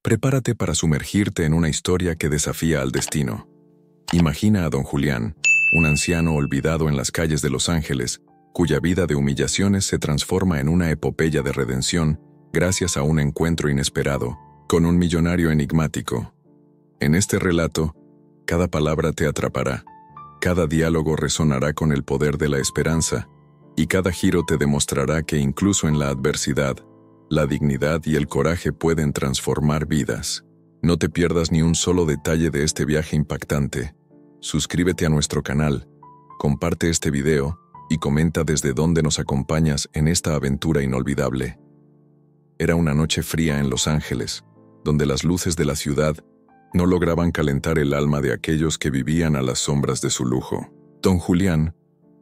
Prepárate para sumergirte en una historia que desafía al destino. Imagina a don Julián, un anciano olvidado en las calles de Los Ángeles, cuya vida de humillaciones se transforma en una epopeya de redención gracias a un encuentro inesperado con un millonario enigmático. En este relato, cada palabra te atrapará, cada diálogo resonará con el poder de la esperanza, y cada giro te demostrará que incluso en la adversidad, la dignidad y el coraje pueden transformar vidas. No te pierdas ni un solo detalle de este viaje impactante. Suscríbete a nuestro canal, comparte este video y comenta desde dónde nos acompañas en esta aventura inolvidable. Era una noche fría en Los Ángeles, donde las luces de la ciudad no lograban calentar el alma de aquellos que vivían a las sombras de su lujo. Don Julián,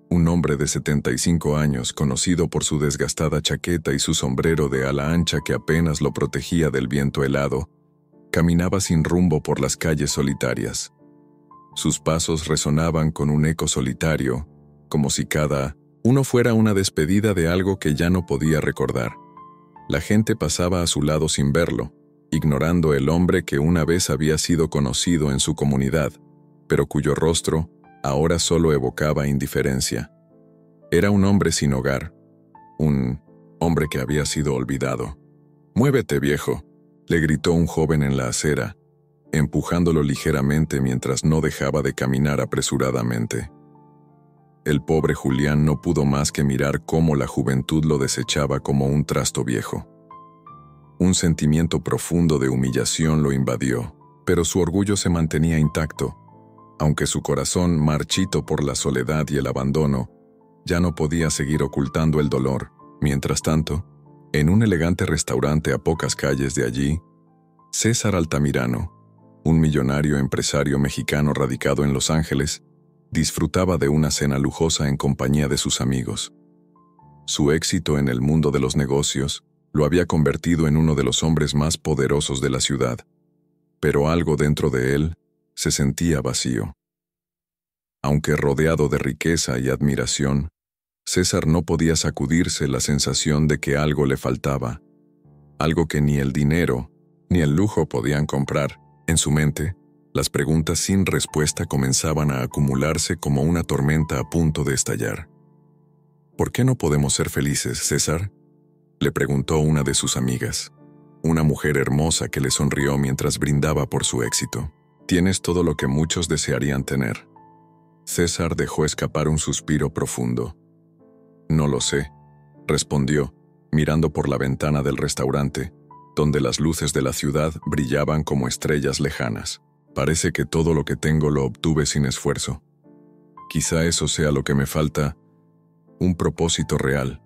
un hombre de 75 años conocido por su desgastada chaqueta y su sombrero de ala ancha que apenas lo protegía del viento helado, caminaba sin rumbo por las calles solitarias. Sus pasos resonaban con un eco solitario, como si cada uno fuera una despedida de algo que ya no podía recordar. La gente pasaba a su lado sin verlo, ignorando el hombre que una vez había sido conocido en su comunidad, pero cuyo rostro ahora solo evocaba indiferencia. Era un hombre sin hogar, un hombre que había sido olvidado. «Muévete, viejo», le gritó un joven en la acera, empujándolo ligeramente mientras no dejaba de caminar apresuradamente. El pobre Julián no pudo más que mirar cómo la juventud lo desechaba como un trasto viejo. Un sentimiento profundo de humillación lo invadió, pero su orgullo se mantenía intacto, aunque su corazón, marchito por la soledad y el abandono, ya no podía seguir ocultando el dolor. Mientras tanto, en un elegante restaurante a pocas calles de allí, César Altamirano, un millonario empresario mexicano radicado en Los Ángeles, disfrutaba de una cena lujosa en compañía de sus amigos. Su éxito en el mundo de los negocios lo había convertido en uno de los hombres más poderosos de la ciudad, pero algo dentro de él se sentía vacío. Aunque rodeado de riqueza y admiración, César no podía sacudirse la sensación de que algo le faltaba, algo que ni el dinero ni el lujo podían comprar. En su mente, las preguntas sin respuesta comenzaban a acumularse como una tormenta a punto de estallar. «¿Por qué no podemos ser felices, César?», le preguntó una de sus amigas, una mujer hermosa que le sonrió mientras brindaba por su éxito. «Tienes todo lo que muchos desearían tener». César dejó escapar un suspiro profundo. «No lo sé», respondió, mirando por la ventana del restaurante, donde las luces de la ciudad brillaban como estrellas lejanas. «Parece que todo lo que tengo lo obtuve sin esfuerzo. Quizá eso sea lo que me falta, un propósito real».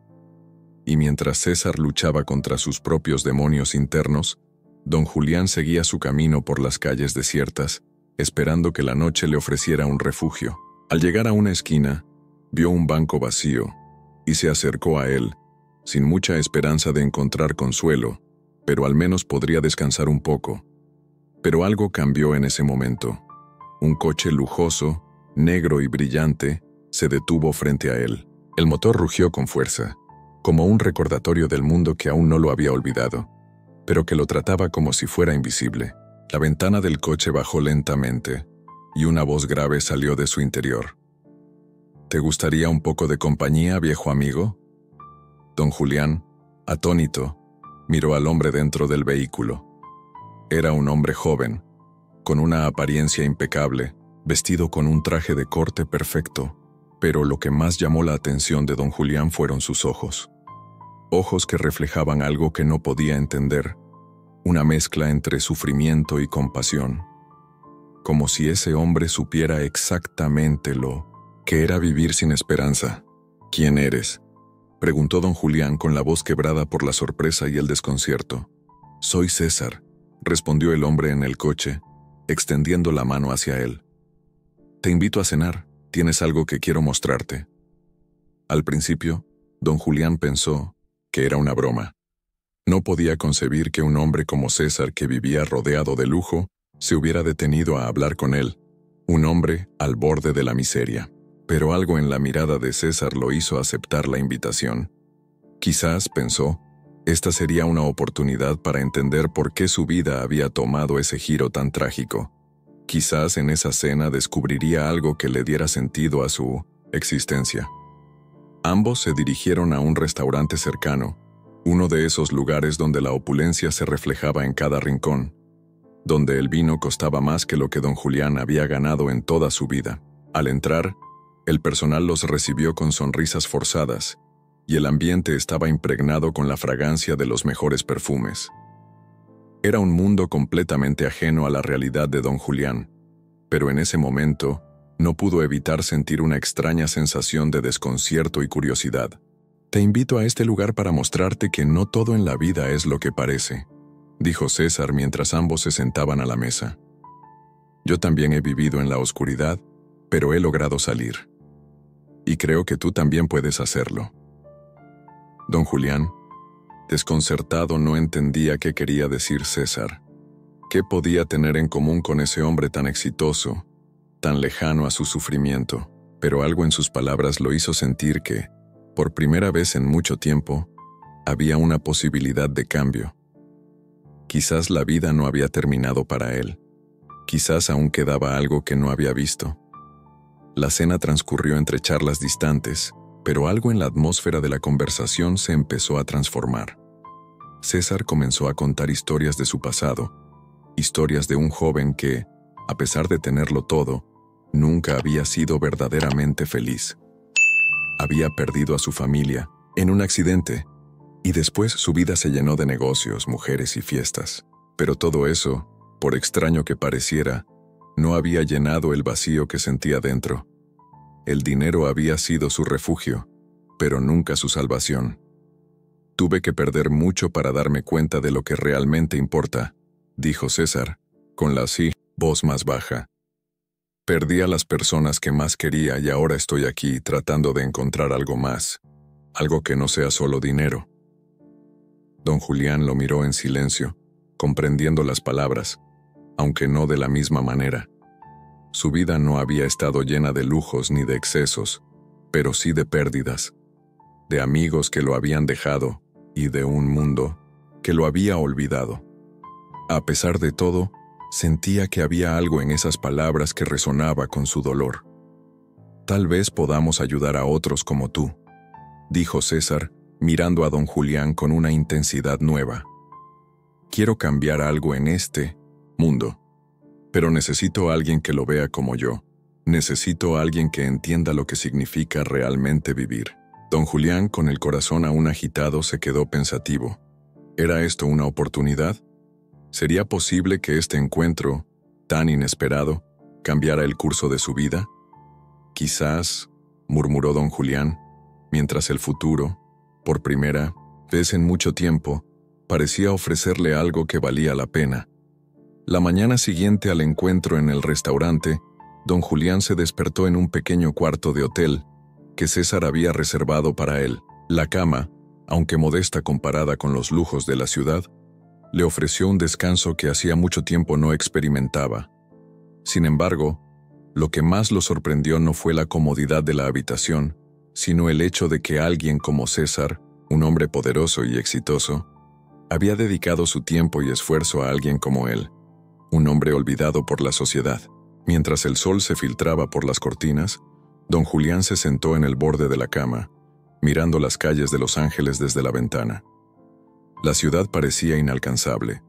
Y mientras César luchaba contra sus propios demonios internos, don Julián seguía su camino por las calles desiertas, esperando que la noche le ofreciera un refugio. Al llegar a una esquina, vio un banco vacío y se acercó a él, sin mucha esperanza de encontrar consuelo, pero al menos podría descansar un poco. Pero algo cambió en ese momento. Un coche lujoso, negro y brillante, se detuvo frente a él. El motor rugió con fuerza, como un recordatorio del mundo que aún no lo había olvidado, pero que lo trataba como si fuera invisible. La ventana del coche bajó lentamente, y una voz grave salió de su interior. «¿Te gustaría un poco de compañía, viejo amigo?». Don Julián, atónito, miró al hombre dentro del vehículo. Era un hombre joven, con una apariencia impecable, vestido con un traje de corte perfecto, pero lo que más llamó la atención de don Julián fueron sus ojos. Ojos que reflejaban algo que no podía entender, una mezcla entre sufrimiento y compasión. Como si ese hombre supiera exactamente lo que era vivir sin esperanza. «¿Quién eres?», preguntó don Julián con la voz quebrada por la sorpresa y el desconcierto. «Soy César», respondió el hombre en el coche, extendiendo la mano hacia él. «Te invito a cenar, tienes algo que quiero mostrarte». Al principio, don Julián pensó que era una broma. No podía concebir que un hombre como César, que vivía rodeado de lujo, se hubiera detenido a hablar con él, un hombre al borde de la miseria. Pero algo en la mirada de César lo hizo aceptar la invitación. Quizás, pensó, Esta sería una oportunidad para entender por qué su vida había tomado ese giro tan trágico. Quizás en esa cena descubriría algo que le diera sentido a su existencia. Ambos se dirigieron a un restaurante cercano, uno de esos lugares donde la opulencia se reflejaba en cada rincón, donde el vino costaba más que lo que don Julián había ganado en toda su vida. Al entrar, el personal los recibió con sonrisas forzadas, y el ambiente estaba impregnado con la fragancia de los mejores perfumes. Era un mundo completamente ajeno a la realidad de don Julián, pero en ese momento no pudo evitar sentir una extraña sensación de desconcierto y curiosidad. «Te invito a este lugar para mostrarte que no todo en la vida es lo que parece», dijo César mientras ambos se sentaban a la mesa. «Yo también he vivido en la oscuridad, pero he logrado salir. Y creo que tú también puedes hacerlo». Don Julián, desconcertado, no entendía qué quería decir César. ¿Qué podía tener en común con ese hombre tan exitoso, tan lejano a su sufrimiento? Pero algo en sus palabras lo hizo sentir que, por primera vez en mucho tiempo, había una posibilidad de cambio. Quizás la vida no había terminado para él. Quizás aún quedaba algo que no había visto. La cena transcurrió entre charlas distantes, pero algo en la atmósfera de la conversación se empezó a transformar. César comenzó a contar historias de su pasado, historias de un joven que, a pesar de tenerlo todo, nunca había sido verdaderamente feliz. Había perdido a su familia en un accidente, y después su vida se llenó de negocios, mujeres y fiestas. Pero todo eso, por extraño que pareciera, no había llenado el vacío que sentía dentro. El dinero había sido su refugio, pero nunca su salvación. «Tuve que perder mucho para darme cuenta de lo que realmente importa», dijo César, con la voz más baja. «Perdí a las personas que más quería y ahora estoy aquí tratando de encontrar algo más, algo que no sea solo dinero». Don Julián lo miró en silencio, comprendiendo las palabras, aunque no de la misma manera. Su vida no había estado llena de lujos ni de excesos, pero sí de pérdidas, de amigos que lo habían dejado y de un mundo que lo había olvidado. A pesar de todo, sentía que había algo en esas palabras que resonaba con su dolor. «Tal vez podamos ayudar a otros como tú», dijo César, mirando a don Julián con una intensidad nueva. «Quiero cambiar algo en este mundo. Pero necesito a alguien que lo vea como yo. Necesito a alguien que entienda lo que significa realmente vivir». Don Julián, con el corazón aún agitado, se quedó pensativo. ¿Era esto una oportunidad? ¿Sería posible que este encuentro, tan inesperado, cambiara el curso de su vida? «Quizás», murmuró don Julián, mientras el futuro, por primera vez en mucho tiempo, parecía ofrecerle algo que valía la pena. La mañana siguiente al encuentro en el restaurante, don Julián se despertó en un pequeño cuarto de hotel que César había reservado para él. La cama, aunque modesta comparada con los lujos de la ciudad, le ofreció un descanso que hacía mucho tiempo no experimentaba. Sin embargo, lo que más lo sorprendió no fue la comodidad de la habitación, sino el hecho de que alguien como César, un hombre poderoso y exitoso, había dedicado su tiempo y esfuerzo a alguien como él, un hombre olvidado por la sociedad. Mientras el sol se filtraba por las cortinas, don Julián se sentó en el borde de la cama, mirando las calles de Los Ángeles desde la ventana. La ciudad parecía inalcanzable,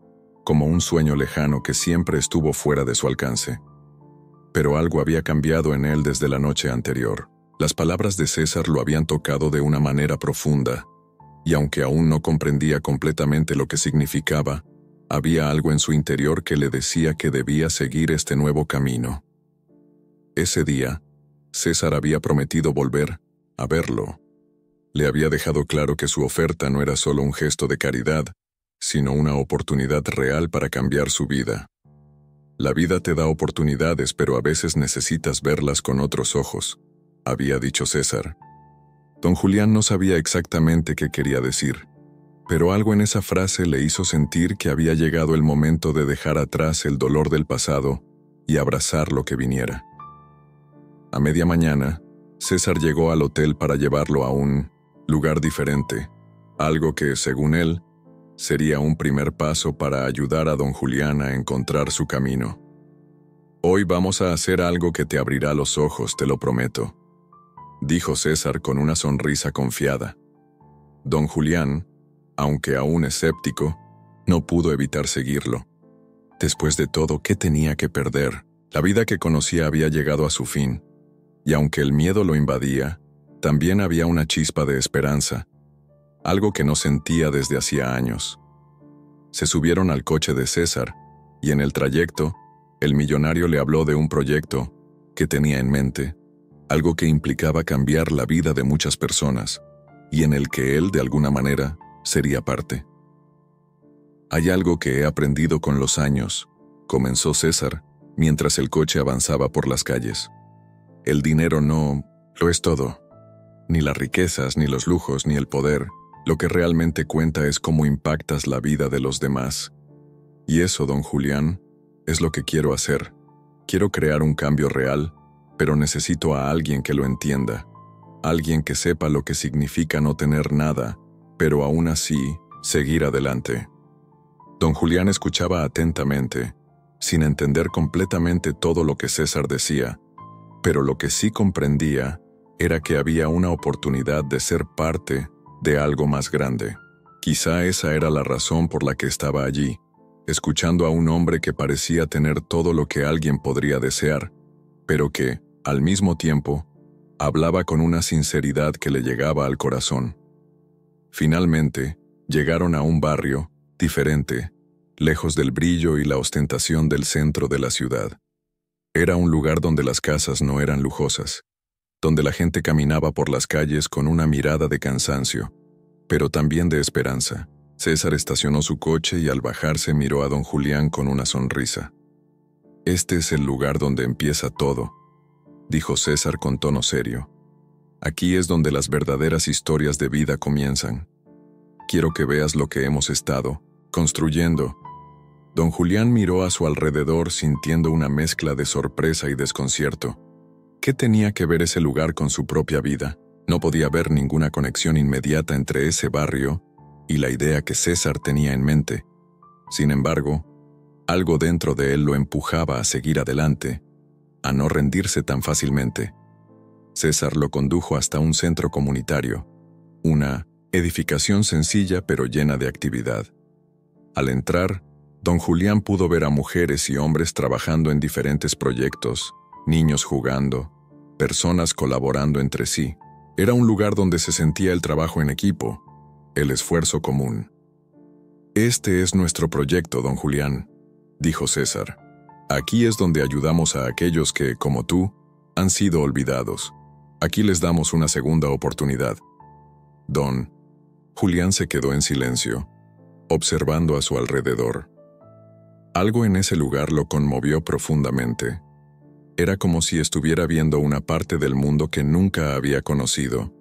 como un sueño lejano que siempre estuvo fuera de su alcance. Pero algo había cambiado en él desde la noche anterior. Las palabras de César lo habían tocado de una manera profunda, y aunque aún no comprendía completamente lo que significaba, había algo en su interior que le decía que debía seguir este nuevo camino. Ese día, César había prometido volver a verlo. Le había dejado claro que su oferta no era solo un gesto de caridad, sino una oportunidad real para cambiar su vida. La vida te da oportunidades, pero a veces necesitas verlas con otros ojos, había dicho César. Don Julián no sabía exactamente qué quería decir, pero algo en esa frase le hizo sentir que había llegado el momento de dejar atrás el dolor del pasado y abrazar lo que viniera. A media mañana, César llegó al hotel para llevarlo a un lugar diferente, algo que, según él, sería un primer paso para ayudar a don Julián a encontrar su camino. «Hoy vamos a hacer algo que te abrirá los ojos, te lo prometo», dijo César con una sonrisa confiada. Don Julián, aunque aún escéptico, no pudo evitar seguirlo. Después de todo, ¿qué tenía que perder? La vida que conocía había llegado a su fin, y aunque el miedo lo invadía, también había una chispa de esperanza, algo que no sentía desde hacía años. Se subieron al coche de César, y en el trayecto, el millonario le habló de un proyecto que tenía en mente, algo que implicaba cambiar la vida de muchas personas, y en el que él, de alguna manera, sería parte. «Hay algo que he aprendido con los años», comenzó César, mientras el coche avanzaba por las calles. «El dinero no lo es todo. Ni las riquezas, ni los lujos, ni el poder. Lo que realmente cuenta es cómo impactas la vida de los demás. Y eso, don Julián, es lo que quiero hacer. Quiero crear un cambio real, pero necesito a alguien que lo entienda. Alguien que sepa lo que significa no tener nada, pero aún así, seguir adelante». Don Julián escuchaba atentamente, sin entender completamente todo lo que César decía, pero lo que sí comprendía era que había una oportunidad de ser parte de algo más grande. Quizá esa era la razón por la que estaba allí, escuchando a un hombre que parecía tener todo lo que alguien podría desear, pero que, al mismo tiempo, hablaba con una sinceridad que le llegaba al corazón. Finalmente, llegaron a un barrio diferente, lejos del brillo y la ostentación del centro de la ciudad. Era un lugar donde las casas no eran lujosas, donde la gente caminaba por las calles con una mirada de cansancio, pero también de esperanza. César estacionó su coche y al bajarse miró a don Julián con una sonrisa. «Este es el lugar donde empieza todo», dijo César con tono serio. «Aquí es donde las verdaderas historias de vida comienzan. Quiero que veas lo que hemos estado construyendo». Don Julián miró a su alrededor sintiendo una mezcla de sorpresa y desconcierto. ¿Qué tenía que ver ese lugar con su propia vida? No podía ver ninguna conexión inmediata entre ese barrio y la idea que César tenía en mente. Sin embargo, algo dentro de él lo empujaba a seguir adelante, a no rendirse tan fácilmente. César lo condujo hasta un centro comunitario, una edificación sencilla pero llena de actividad. Al entrar, don Julián pudo ver a mujeres y hombres trabajando en diferentes proyectos, niños jugando, personas colaborando entre sí. Era un lugar donde se sentía el trabajo en equipo, el esfuerzo común. «Este es nuestro proyecto, don Julián», dijo César. «Aquí es donde ayudamos a aquellos que, como tú, han sido olvidados. Aquí les damos una segunda oportunidad». Don Julián se quedó en silencio, observando a su alrededor. Algo en ese lugar lo conmovió profundamente. Era como si estuviera viendo una parte del mundo que nunca había conocido.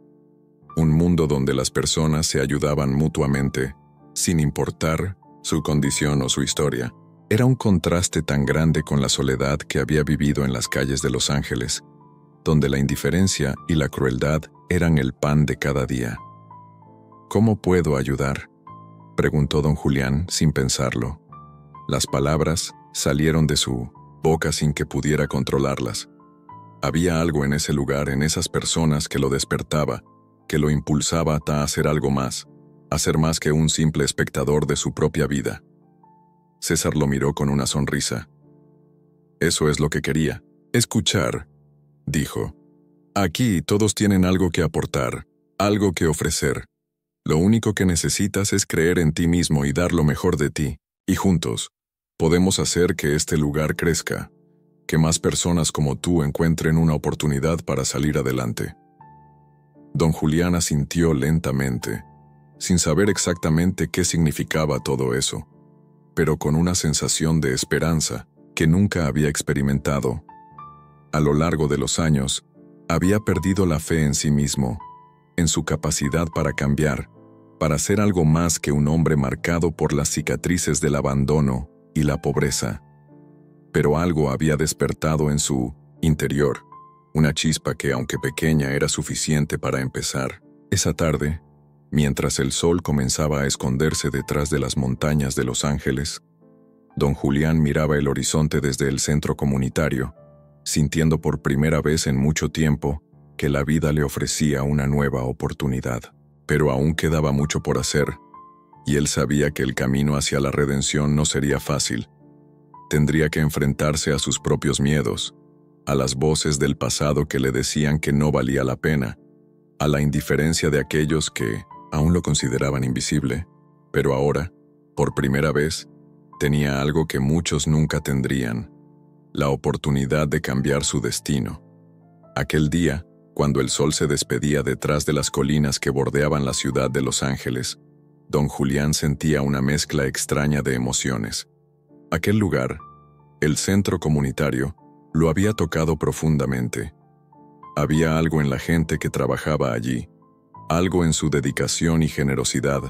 Un mundo donde las personas se ayudaban mutuamente, sin importar su condición o su historia. Era un contraste tan grande con la soledad que había vivido en las calles de Los Ángeles, donde la indiferencia y la crueldad eran el pan de cada día. «¿Cómo puedo ayudar?», preguntó don Julián sin pensarlo. Las palabras salieron de su boca sin que pudiera controlarlas. Había algo en ese lugar, en esas personas que lo despertaba, que lo impulsaba a hacer algo más, a ser más que un simple espectador de su propia vida. César lo miró con una sonrisa. «Eso es lo que quería escuchar», dijo. «Aquí todos tienen algo que aportar, algo que ofrecer. Lo único que necesitas es creer en ti mismo y dar lo mejor de ti, y juntos podemos hacer que este lugar crezca, que más personas como tú encuentren una oportunidad para salir adelante». Don Julián asintió lentamente, sin saber exactamente qué significaba todo eso, pero con una sensación de esperanza que nunca había experimentado. A lo largo de los años, había perdido la fe en sí mismo, en su capacidad para cambiar, para ser algo más que un hombre marcado por las cicatrices del abandono y la pobreza. Pero algo había despertado en su interior, una chispa que, aunque pequeña, era suficiente para empezar. Esa tarde, Mientras el sol comenzaba a esconderse detrás de las montañas de Los Ángeles, don Julián miraba el horizonte desde el centro comunitario, sintiendo por primera vez en mucho tiempo que la vida le ofrecía una nueva oportunidad. Pero aún quedaba mucho por hacer, y él sabía que el camino hacia la redención no sería fácil. Tendría que enfrentarse a sus propios miedos, a las voces del pasado que le decían que no valía la pena, a la indiferencia de aquellos que aún lo consideraban invisible, pero ahora, por primera vez, tenía algo que muchos nunca tendrían: la oportunidad de cambiar su destino. Aquel día, cuando el sol se despedía detrás de las colinas que bordeaban la ciudad de Los Ángeles, don Julián sentía una mezcla extraña de emociones. Aquel lugar, el centro comunitario, lo había tocado profundamente. Había algo en la gente que trabajaba allí, algo en su dedicación y generosidad,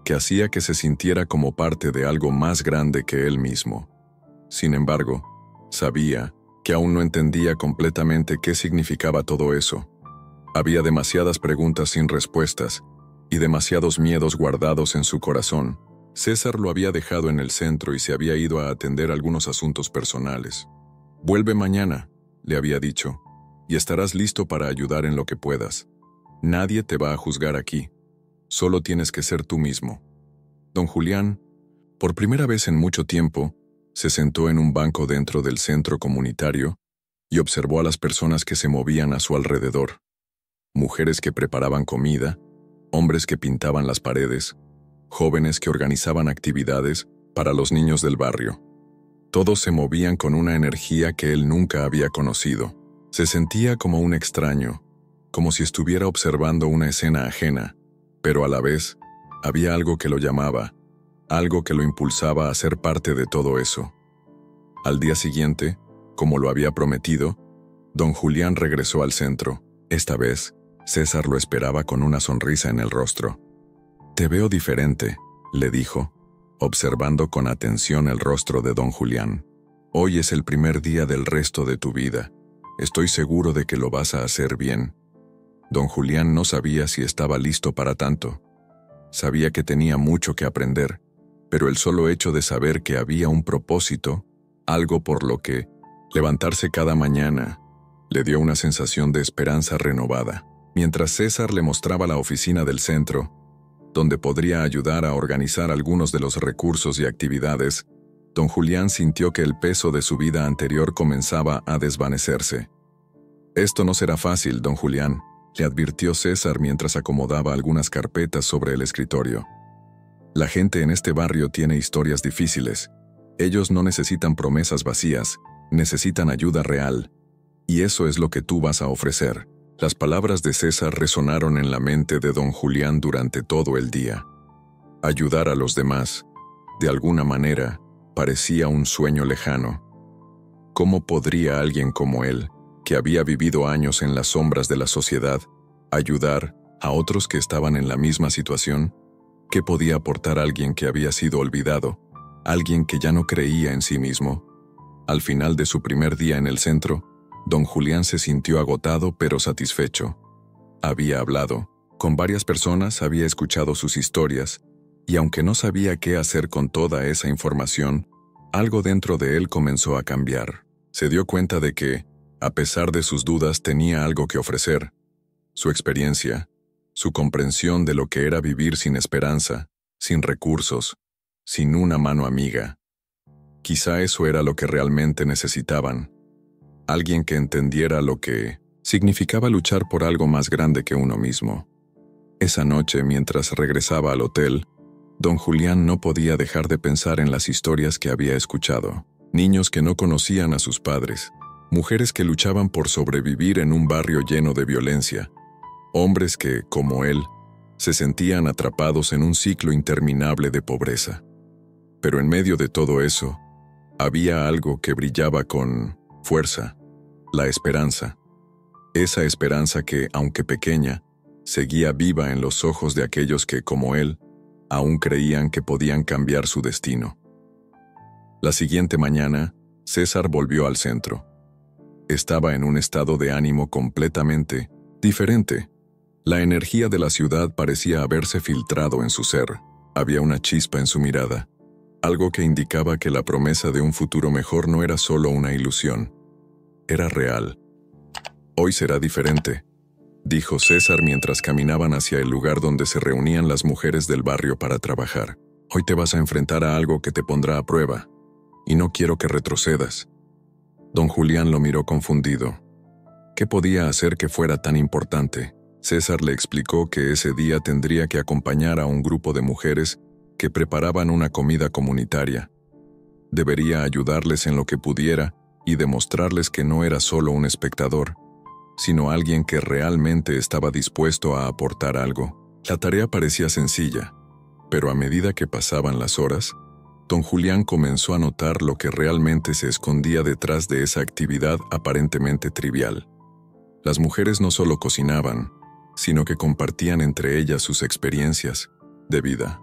que hacía que se sintiera como parte de algo más grande que él mismo. Sin embargo, sabía que aún no entendía completamente qué significaba todo eso. Había demasiadas preguntas sin respuestas y demasiados miedos guardados en su corazón. César lo había dejado en el centro y se había ido a atender algunos asuntos personales. «Vuelve mañana», le había dicho, «y estarás listo para ayudar en lo que puedas. Nadie te va a juzgar aquí. Solo tienes que ser tú mismo». Don Julián, por primera vez en mucho tiempo, se sentó en un banco dentro del centro comunitario y observó a las personas que se movían a su alrededor. Mujeres que preparaban comida, hombres que pintaban las paredes, jóvenes que organizaban actividades para los niños del barrio. Todos se movían con una energía que él nunca había conocido. Se sentía como un extraño, como si estuviera observando una escena ajena, pero a la vez había algo que lo llamaba, algo que lo impulsaba a ser parte de todo eso. Al día siguiente, como lo había prometido, don Julián regresó al centro. Esta vez, César lo esperaba con una sonrisa en el rostro. «Te veo diferente», le dijo, observando con atención el rostro de don Julián. «Hoy es el primer día del resto de tu vida. Estoy seguro de que lo vas a hacer bien». Don Julián no sabía si estaba listo para tanto. Sabía que tenía mucho que aprender, pero el solo hecho de saber que había un propósito, algo por lo que levantarse cada mañana, le dio una sensación de esperanza renovada. Mientras César le mostraba la oficina del centro, donde podría ayudar a organizar algunos de los recursos y actividades, don Julián sintió que el peso de su vida anterior comenzaba a desvanecerse. «Esto no será fácil, don Julián», le advirtió César mientras acomodaba algunas carpetas sobre el escritorio. «La gente en este barrio tiene historias difíciles. Ellos no necesitan promesas vacías, necesitan ayuda real. Y eso es lo que tú vas a ofrecer». Las palabras de César resonaron en la mente de don Julián durante todo el día. Ayudar a los demás, de alguna manera, parecía un sueño lejano. ¿Cómo podría alguien como él, que había vivido años en las sombras de la sociedad, ayudar a otros que estaban en la misma situación? ¿Qué podía aportar alguien que había sido olvidado, alguien que ya no creía en sí mismo? Al final de su primer día en el centro, don Julián se sintió agotado pero satisfecho. Había hablado con varias personas, había escuchado sus historias, y aunque no sabía qué hacer con toda esa información, algo dentro de él comenzó a cambiar. Se dio cuenta de que, a pesar de sus dudas, tenía algo que ofrecer. Su experiencia, su comprensión de lo que era vivir sin esperanza, sin recursos, sin una mano amiga. Quizá eso era lo que realmente necesitaban. Alguien que entendiera lo que significaba luchar por algo más grande que uno mismo. Esa noche, mientras regresaba al hotel, don Julián no podía dejar de pensar en las historias que había escuchado. Niños que no conocían a sus padres, mujeres que luchaban por sobrevivir en un barrio lleno de violencia, hombres que, como él, se sentían atrapados en un ciclo interminable de pobreza. Pero en medio de todo eso, había algo que brillaba con fuerza: la esperanza. Esa esperanza que, aunque pequeña, seguía viva en los ojos de aquellos que, como él, aún creían que podían cambiar su destino. La siguiente mañana, César volvió al centro. Estaba en un estado de ánimo completamente diferente. La energía de la ciudad parecía haberse filtrado en su ser. Había una chispa en su mirada, algo que indicaba que la promesa de un futuro mejor no era solo una ilusión. Era real. «Hoy será diferente», dijo César mientras caminaban hacia el lugar donde se reunían las mujeres del barrio para trabajar. «Hoy te vas a enfrentar a algo que te pondrá a prueba, y no quiero que retrocedas». Don Julián lo miró confundido. ¿Qué podía hacer que fuera tan importante? César le explicó que ese día tendría que acompañar a un grupo de mujeres que preparaban una comida comunitaria. Debería ayudarles en lo que pudiera y demostrarles que no era solo un espectador, sino alguien que realmente estaba dispuesto a aportar algo. La tarea parecía sencilla, pero a medida que pasaban las horas, don Julián comenzó a notar lo que realmente se escondía detrás de esa actividad aparentemente trivial. Las mujeres no solo cocinaban, sino que compartían entre ellas sus experiencias de vida.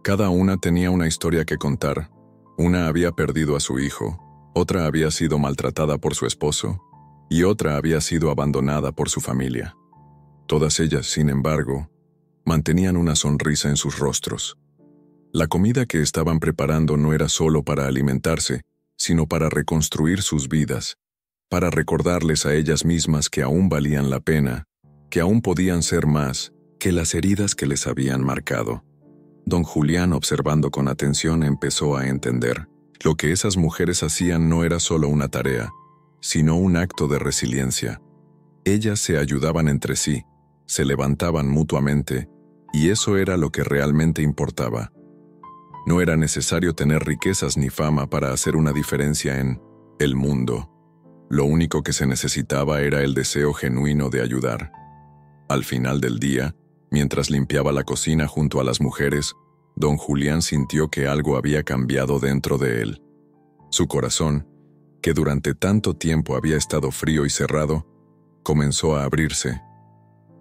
Cada una tenía una historia que contar. Una había perdido a su hijo, otra había sido maltratada por su esposo, y otra había sido abandonada por su familia. Todas ellas, sin embargo, mantenían una sonrisa en sus rostros. La comida que estaban preparando no era solo para alimentarse, sino para reconstruir sus vidas, para recordarles a ellas mismas que aún valían la pena, que aún podían ser más que las heridas que les habían marcado. Don Julián, observando con atención, empezó a entender. Lo que esas mujeres hacían no era solo una tarea, sino un acto de resiliencia. Ellas se ayudaban entre sí, se levantaban mutuamente, y eso era lo que realmente importaba. No era necesario tener riquezas ni fama para hacer una diferencia en el mundo. Lo único que se necesitaba era el deseo genuino de ayudar. Al final del día, mientras limpiaba la cocina junto a las mujeres, don Julián sintió que algo había cambiado dentro de él. Su corazón, que durante tanto tiempo había estado frío y cerrado, comenzó a abrirse.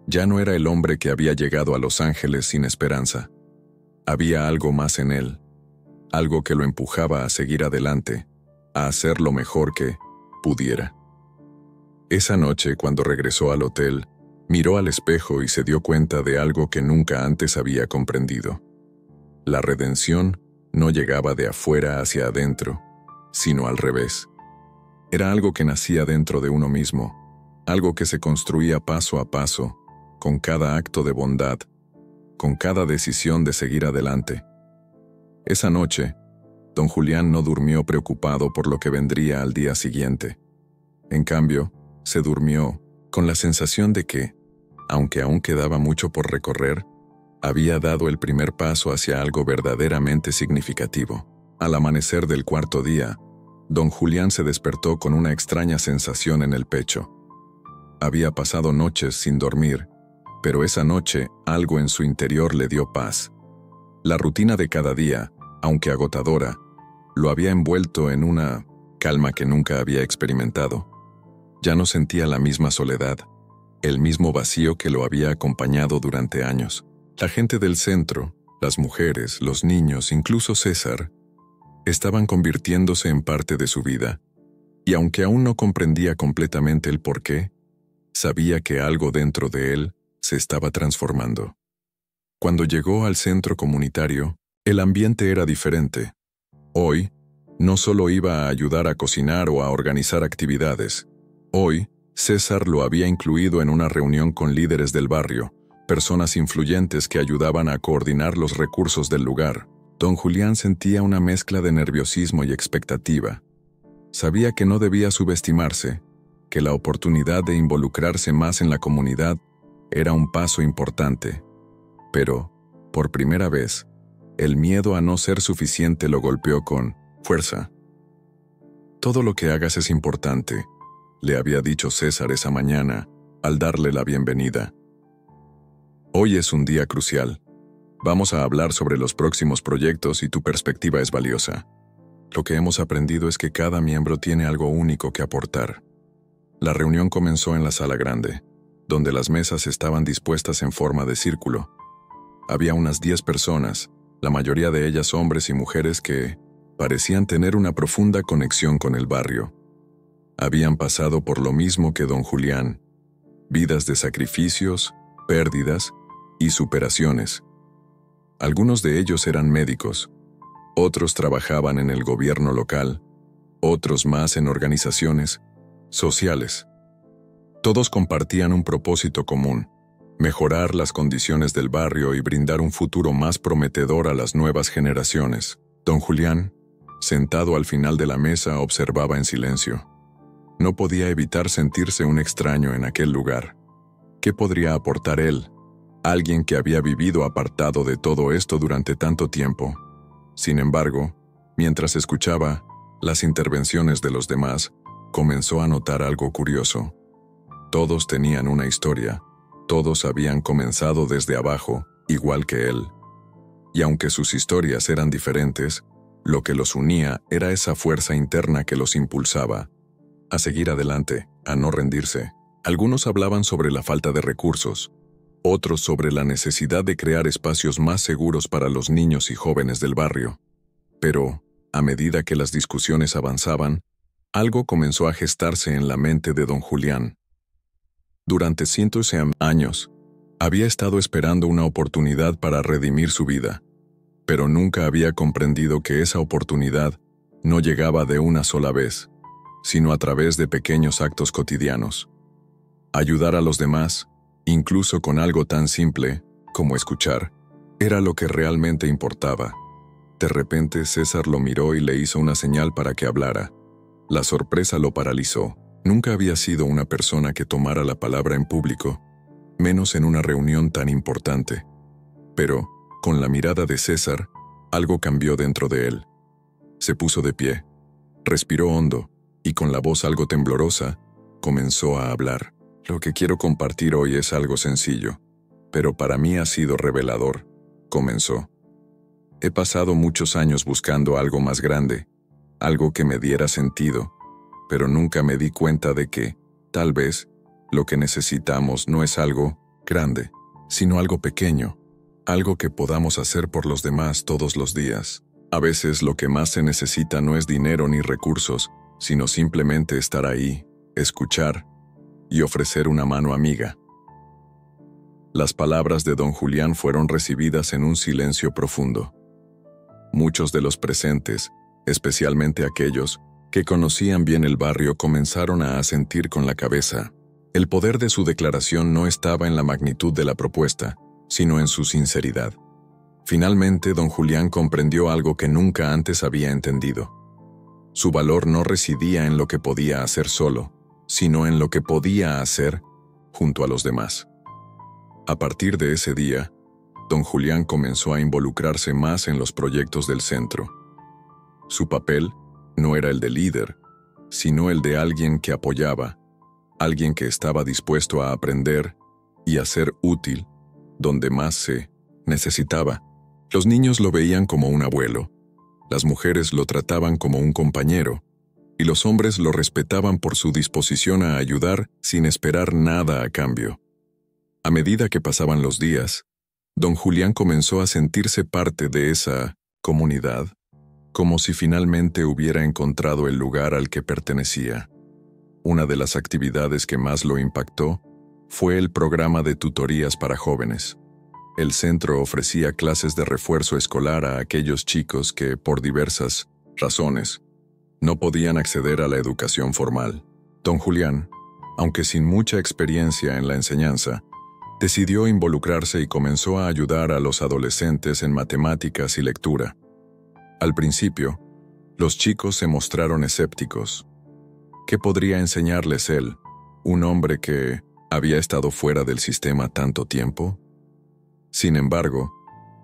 Ya no era el hombre que había llegado a Los Ángeles sin esperanza. Había algo más en él, algo que lo empujaba a seguir adelante, a hacer lo mejor que pudiera. Esa noche, cuando regresó al hotel, miró al espejo y se dio cuenta de algo que nunca antes había comprendido. La redención no llegaba de afuera hacia adentro, sino al revés. Era algo que nacía dentro de uno mismo, algo que se construía paso a paso, con cada acto de bondad, con cada decisión de seguir adelante. Esa noche, don Julián no durmió preocupado por lo que vendría al día siguiente. En cambio, se durmió con la sensación de que, aunque aún quedaba mucho por recorrer, había dado el primer paso hacia algo verdaderamente significativo. Al amanecer del cuarto día, don Julián se despertó con una extraña sensación en el pecho. Había pasado noches sin dormir, pero esa noche algo en su interior le dio paz. La rutina de cada día, aunque agotadora, lo había envuelto en una calma que nunca había experimentado. Ya no sentía la misma soledad, el mismo vacío que lo había acompañado durante años. La gente del centro, las mujeres, los niños, incluso César, estaban convirtiéndose en parte de su vida, y aunque aún no comprendía completamente el porqué, sabía que algo dentro de él se estaba transformando. Cuando llegó al centro comunitario, el ambiente era diferente. Hoy, no solo iba a ayudar a cocinar o a organizar actividades. Hoy, César lo había incluido en una reunión con líderes del barrio, personas influyentes que ayudaban a coordinar los recursos del lugar. Don Julián sentía una mezcla de nerviosismo y expectativa. Sabía que no debía subestimarse, que la oportunidad de involucrarse más en la comunidad era un paso importante. Pero, por primera vez, el miedo a no ser suficiente lo golpeó con fuerza. «Todo lo que hagas es importante», le había dicho César esa mañana al darle la bienvenida. «Hoy es un día crucial. Vamos a hablar sobre los próximos proyectos y tu perspectiva es valiosa. Lo que hemos aprendido es que cada miembro tiene algo único que aportar». La reunión comenzó en la sala grande, donde las mesas estaban dispuestas en forma de círculo. Había unas 10 personas, la mayoría de ellas hombres y mujeres que parecían tener una profunda conexión con el barrio. Habían pasado por lo mismo que don Julián, vidas de sacrificios, pérdidas y superaciones. Algunos de ellos eran médicos, otros trabajaban en el gobierno local, otros más en organizaciones sociales. Todos compartían un propósito común: mejorar las condiciones del barrio y brindar un futuro más prometedor a las nuevas generaciones. Don Julián, sentado al final de la mesa, observaba en silencio. No podía evitar sentirse un extraño en aquel lugar. ¿Qué podría aportar él, alguien que había vivido apartado de todo esto durante tanto tiempo? Sin embargo, mientras escuchaba las intervenciones de los demás, comenzó a notar algo curioso. Todos tenían una historia, todos habían comenzado desde abajo, igual que él. Y aunque sus historias eran diferentes, lo que los unía era esa fuerza interna que los impulsaba a seguir adelante, a no rendirse. Algunos hablaban sobre la falta de recursos, otros sobre la necesidad de crear espacios más seguros para los niños y jóvenes del barrio. Pero, a medida que las discusiones avanzaban, algo comenzó a gestarse en la mente de don Julián. Durante cientos de años, había estado esperando una oportunidad para redimir su vida, pero nunca había comprendido que esa oportunidad no llegaba de una sola vez, sino a través de pequeños actos cotidianos. Ayudar a los demás, incluso con algo tan simple como escuchar, era lo que realmente importaba. De repente César lo miró y le hizo una señal para que hablara. La sorpresa lo paralizó. Nunca había sido una persona que tomara la palabra en público, menos en una reunión tan importante. Pero, con la mirada de César, algo cambió dentro de él. Se puso de pie, respiró hondo, y con la voz algo temblorosa, comenzó a hablar. Lo que quiero compartir hoy es algo sencillo, pero para mí ha sido revelador, comenzó. He pasado muchos años buscando algo más grande, algo que me diera sentido, pero nunca me di cuenta de que, tal vez, lo que necesitamos no es algo grande, sino algo pequeño, algo que podamos hacer por los demás todos los días. A veces lo que más se necesita no es dinero ni recursos, sino simplemente estar ahí, escuchar y ofrecer una mano amiga. Las palabras de don Julián fueron recibidas en un silencio profundo. Muchos de los presentes, especialmente aquellos que conocían bien el barrio, comenzaron a asentir con la cabeza. El poder de su declaración no estaba en la magnitud de la propuesta, sino en su sinceridad. Finalmente, don Julián comprendió algo que nunca antes había entendido. Su valor no residía en lo que podía hacer solo, sino en lo que podía hacer junto a los demás. A partir de ese día, don Julián comenzó a involucrarse más en los proyectos del centro. Su papel no era el de líder, sino el de alguien que apoyaba, alguien que estaba dispuesto a aprender y a ser útil donde más se necesitaba. Los niños lo veían como un abuelo, las mujeres lo trataban como un compañero, y los hombres lo respetaban por su disposición a ayudar sin esperar nada a cambio. A medida que pasaban los días, don Julián comenzó a sentirse parte de esa comunidad, como si finalmente hubiera encontrado el lugar al que pertenecía. Una de las actividades que más lo impactó fue el programa de tutorías para jóvenes. El centro ofrecía clases de refuerzo escolar a aquellos chicos que, por diversas razones, no podían acceder a la educación formal. Don Julián, aunque sin mucha experiencia en la enseñanza, decidió involucrarse y comenzó a ayudar a los adolescentes en matemáticas y lectura. Al principio, los chicos se mostraron escépticos. ¿Qué podría enseñarles él, un hombre que había estado fuera del sistema tanto tiempo? Sin embargo,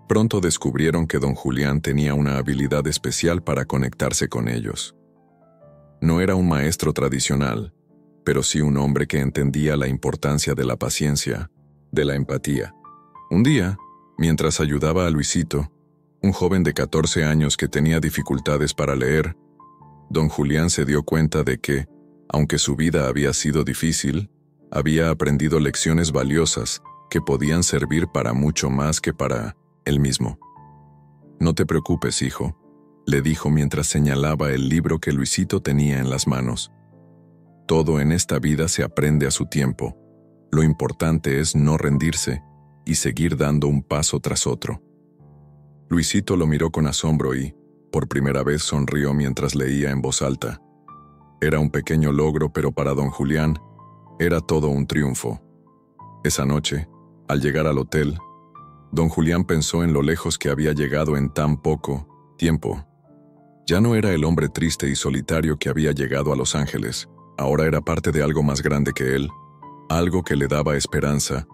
pronto descubrieron que don Julián tenía una habilidad especial para conectarse con ellos. No era un maestro tradicional, pero sí un hombre que entendía la importancia de la paciencia, de la empatía. Un día, mientras ayudaba a Luisito, un joven de 14 años que tenía dificultades para leer, don Julián se dio cuenta de que, aunque su vida había sido difícil, había aprendido lecciones valiosas que podían servir para mucho más que para él mismo. «No te preocupes, hijo», le dijo mientras señalaba el libro que Luisito tenía en las manos. «Todo en esta vida se aprende a su tiempo. Lo importante es no rendirse y seguir dando un paso tras otro. Luisito lo miró con asombro y, por primera vez, sonrió mientras leía en voz alta. Era un pequeño logro, pero para don Julián era todo un triunfo. Esa noche, al llegar al hotel, don Julián pensó en lo lejos que había llegado en tan poco tiempo. Ya no era el hombre triste y solitario que había llegado a Los Ángeles, ahora era parte de algo más grande que él, algo que le daba esperanza,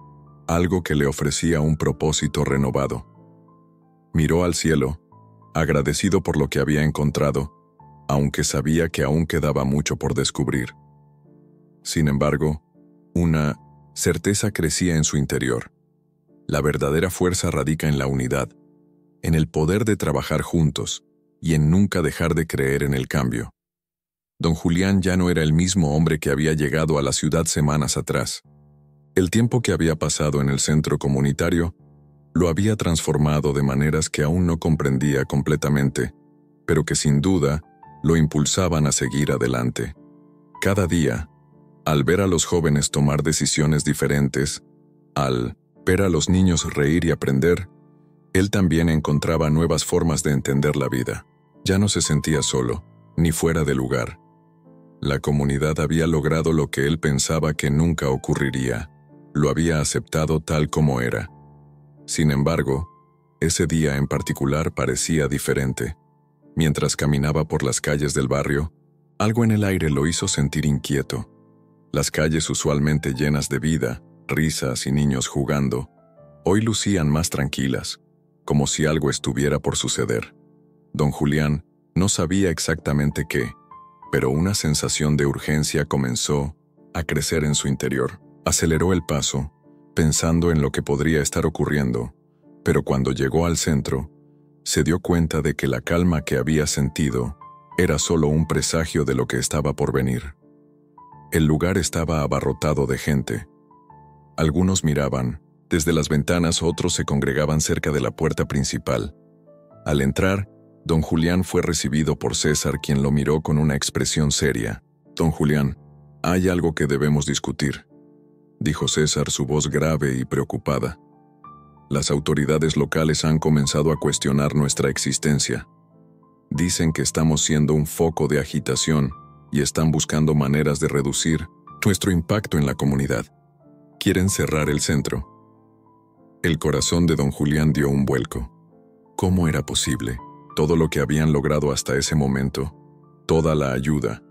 algo que le ofrecía un propósito renovado. Miró al cielo, agradecido por lo que había encontrado, aunque sabía que aún quedaba mucho por descubrir. Sin embargo, una certeza crecía en su interior. La verdadera fuerza radica en la unidad, en el poder de trabajar juntos y en nunca dejar de creer en el cambio. Don Julián ya no era el mismo hombre que había llegado a la ciudad semanas atrás. El tiempo que había pasado en el centro comunitario lo había transformado de maneras que aún no comprendía completamente, pero que sin duda lo impulsaban a seguir adelante. Cada día, al ver a los jóvenes tomar decisiones diferentes, al ver a los niños reír y aprender, él también encontraba nuevas formas de entender la vida. Ya no se sentía solo, ni fuera de lugar. La comunidad había logrado lo que él pensaba que nunca ocurriría. Lo había aceptado tal como era. Sin embargo, ese día en particular parecía diferente. Mientras caminaba por las calles del barrio, algo en el aire lo hizo sentir inquieto. Las calles usualmente llenas de vida, risas y niños jugando, hoy lucían más tranquilas, como si algo estuviera por suceder. Don Julián no sabía exactamente qué, pero una sensación de urgencia comenzó a crecer en su interior. Aceleró el paso, pensando en lo que podría estar ocurriendo, pero cuando llegó al centro, se dio cuenta de que la calma que había sentido era solo un presagio de lo que estaba por venir. El lugar estaba abarrotado de gente. Algunos miraban, desde las ventanas otros se congregaban cerca de la puerta principal. Al entrar, don Julián fue recibido por César, quien lo miró con una expresión seria. «Don Julián, hay algo que debemos discutir», dijo César, su voz grave y preocupada. «Las autoridades locales han comenzado a cuestionar nuestra existencia. Dicen que estamos siendo un foco de agitación y están buscando maneras de reducir nuestro impacto en la comunidad. Quieren cerrar el centro». El corazón de don Julián dio un vuelco. ¿Cómo era posible? Todo lo que habían logrado hasta ese momento, toda la ayuda,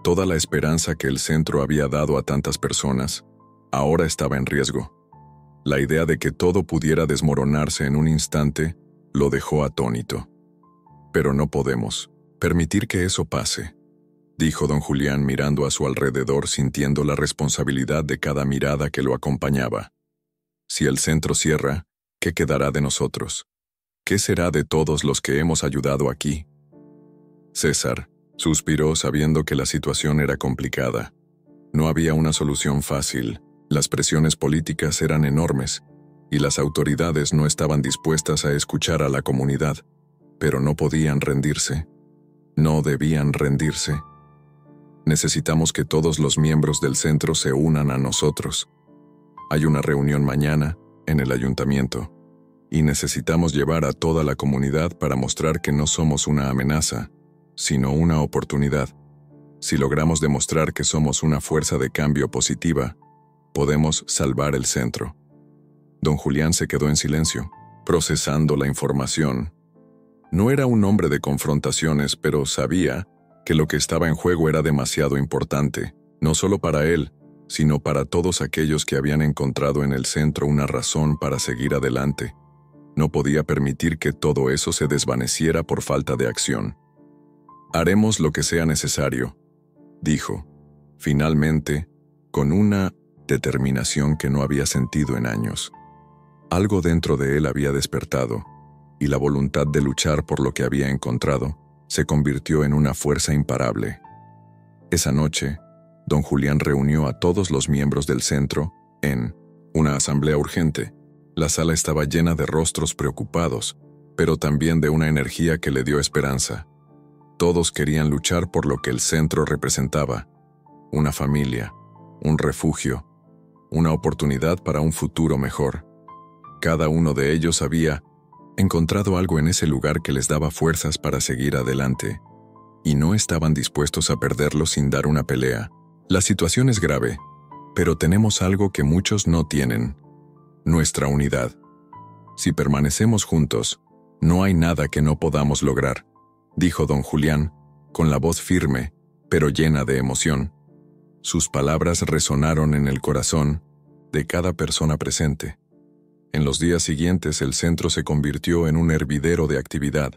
toda la esperanza que el centro había dado a tantas personas, ahora estaba en riesgo. La idea de que todo pudiera desmoronarse en un instante lo dejó atónito. «Pero no podemos permitir que eso pase», dijo don Julián mirando a su alrededor, sintiendo la responsabilidad de cada mirada que lo acompañaba. «Si el centro cierra, ¿qué quedará de nosotros? ¿Qué será de todos los que hemos ayudado aquí?» César suspiró sabiendo que la situación era complicada. No había una solución fácil, las presiones políticas eran enormes, y las autoridades no estaban dispuestas a escuchar a la comunidad, pero no podían rendirse. No debían rendirse. «Necesitamos que todos los miembros del centro se unan a nosotros. Hay una reunión mañana en el ayuntamiento. Y necesitamos llevar a toda la comunidad para mostrar que no somos una amenaza, sino una oportunidad. Si logramos demostrar que somos una fuerza de cambio positiva, podemos salvar el centro». Don Julián se quedó en silencio, procesando la información. No era un hombre de confrontaciones, pero sabía que lo que estaba en juego era demasiado importante, no solo para él, sino para todos aquellos que habían encontrado en el centro una razón para seguir adelante. No podía permitir que todo eso se desvaneciera por falta de acción. «Haremos lo que sea necesario», dijo, finalmente, con una determinación que no había sentido en años. Algo dentro de él había despertado, y la voluntad de luchar por lo que había encontrado se convirtió en una fuerza imparable. Esa noche, don Julián reunió a todos los miembros del centro en una asamblea urgente. La sala estaba llena de rostros preocupados, pero también de una energía que le dio esperanza. Todos querían luchar por lo que el centro representaba: una familia, un refugio, una oportunidad para un futuro mejor. Cada uno de ellos había encontrado algo en ese lugar que les daba fuerzas para seguir adelante, y no estaban dispuestos a perderlo sin dar una pelea. La situación es grave, pero tenemos algo que muchos no tienen: nuestra unidad. Si permanecemos juntos, no hay nada que no podamos lograr, dijo don Julián, con la voz firme, pero llena de emoción. Sus palabras resonaron en el corazón de cada persona presente. En los días siguientes el centro se convirtió en un hervidero de actividad.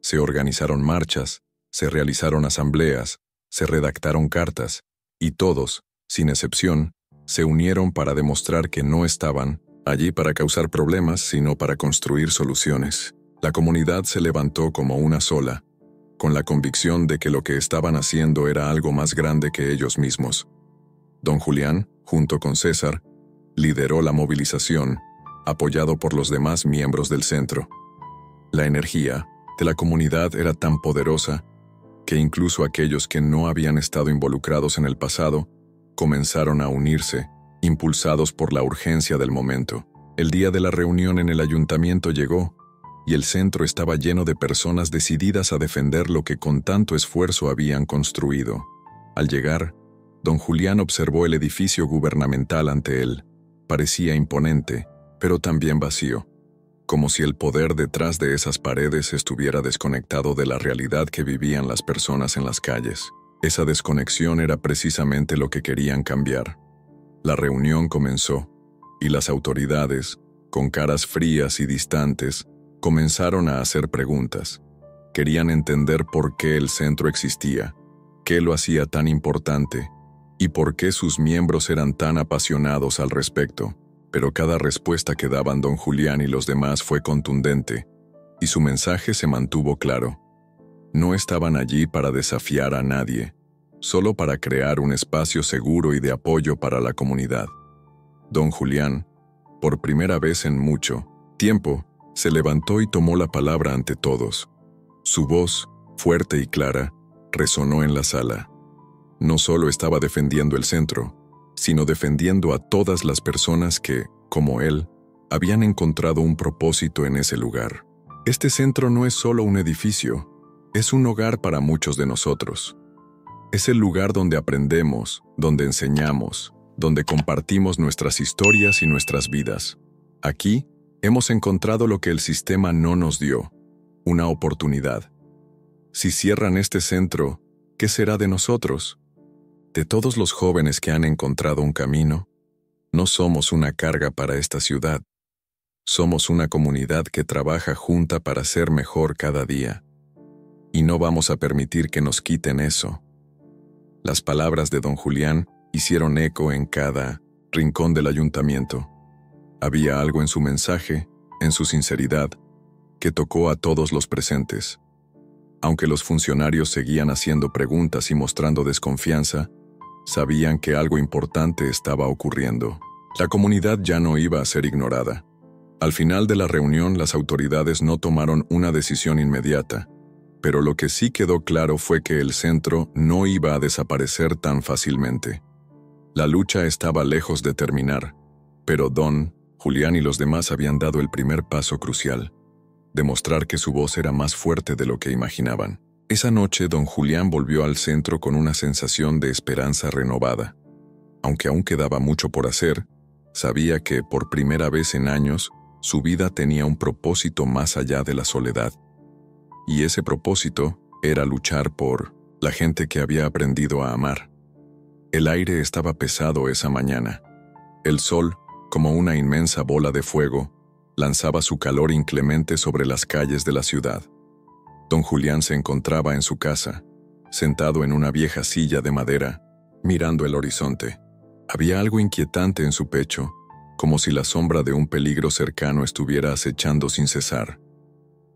Se organizaron marchas, se realizaron asambleas, se redactaron cartas, y todos, sin excepción, se unieron para demostrar que no estaban allí para causar problemas, sino para construir soluciones. La comunidad se levantó como una sola, con la convicción de que lo que estaban haciendo era algo más grande que ellos mismos. Don Julián, junto con César, lideró la movilización, apoyado por los demás miembros del centro. La energía de la comunidad era tan poderosa que incluso aquellos que no habían estado involucrados en el pasado comenzaron a unirse, impulsados por la urgencia del momento. El día de la reunión en el ayuntamiento llegó, y el centro estaba lleno de personas decididas a defender lo que con tanto esfuerzo habían construido. Al llegar, don Julián observó el edificio gubernamental ante él. Parecía imponente, pero también vacío, como si el poder detrás de esas paredes estuviera desconectado de la realidad que vivían las personas en las calles. Esa desconexión era precisamente lo que querían cambiar. La reunión comenzó, y las autoridades, con caras frías y distantes, comenzaron a hacer preguntas. Querían entender por qué el centro existía, qué lo hacía tan importante, y por qué sus miembros eran tan apasionados al respecto. Pero cada respuesta que daban don Julián y los demás fue contundente, y su mensaje se mantuvo claro. No estaban allí para desafiar a nadie, solo para crear un espacio seguro y de apoyo para la comunidad. Don Julián, por primera vez en mucho tiempo, se levantó y tomó la palabra ante todos. Su voz, fuerte y clara, resonó en la sala. No solo estaba defendiendo el centro, sino defendiendo a todas las personas que, como él, habían encontrado un propósito en ese lugar. Este centro no es solo un edificio, es un hogar para muchos de nosotros. Es el lugar donde aprendemos, donde enseñamos, donde compartimos nuestras historias y nuestras vidas. Aquí, hemos encontrado lo que el sistema no nos dio: una oportunidad. Si cierran este centro, ¿qué será de nosotros? De todos los jóvenes que han encontrado un camino, no somos una carga para esta ciudad. Somos una comunidad que trabaja junta para ser mejor cada día. Y no vamos a permitir que nos quiten eso. Las palabras de don Julián hicieron eco en cada rincón del ayuntamiento. Había algo en su mensaje, en su sinceridad, que tocó a todos los presentes. Aunque los funcionarios seguían haciendo preguntas y mostrando desconfianza, sabían que algo importante estaba ocurriendo. La comunidad ya no iba a ser ignorada. Al final de la reunión, las autoridades no tomaron una decisión inmediata, pero lo que sí quedó claro fue que el centro no iba a desaparecer tan fácilmente. La lucha estaba lejos de terminar, pero don Julián y los demás habían dado el primer paso crucial: demostrar que su voz era más fuerte de lo que imaginaban. Esa noche, don Julián volvió al centro con una sensación de esperanza renovada. Aunque aún quedaba mucho por hacer, sabía que, por primera vez en años, su vida tenía un propósito más allá de la soledad. Y ese propósito era luchar por la gente que había aprendido a amar. El aire estaba pesado esa mañana. El sol, como una inmensa bola de fuego, lanzaba su calor inclemente sobre las calles de la ciudad. Don Julián se encontraba en su casa, sentado en una vieja silla de madera, mirando el horizonte. Había algo inquietante en su pecho, como si la sombra de un peligro cercano estuviera acechando sin cesar.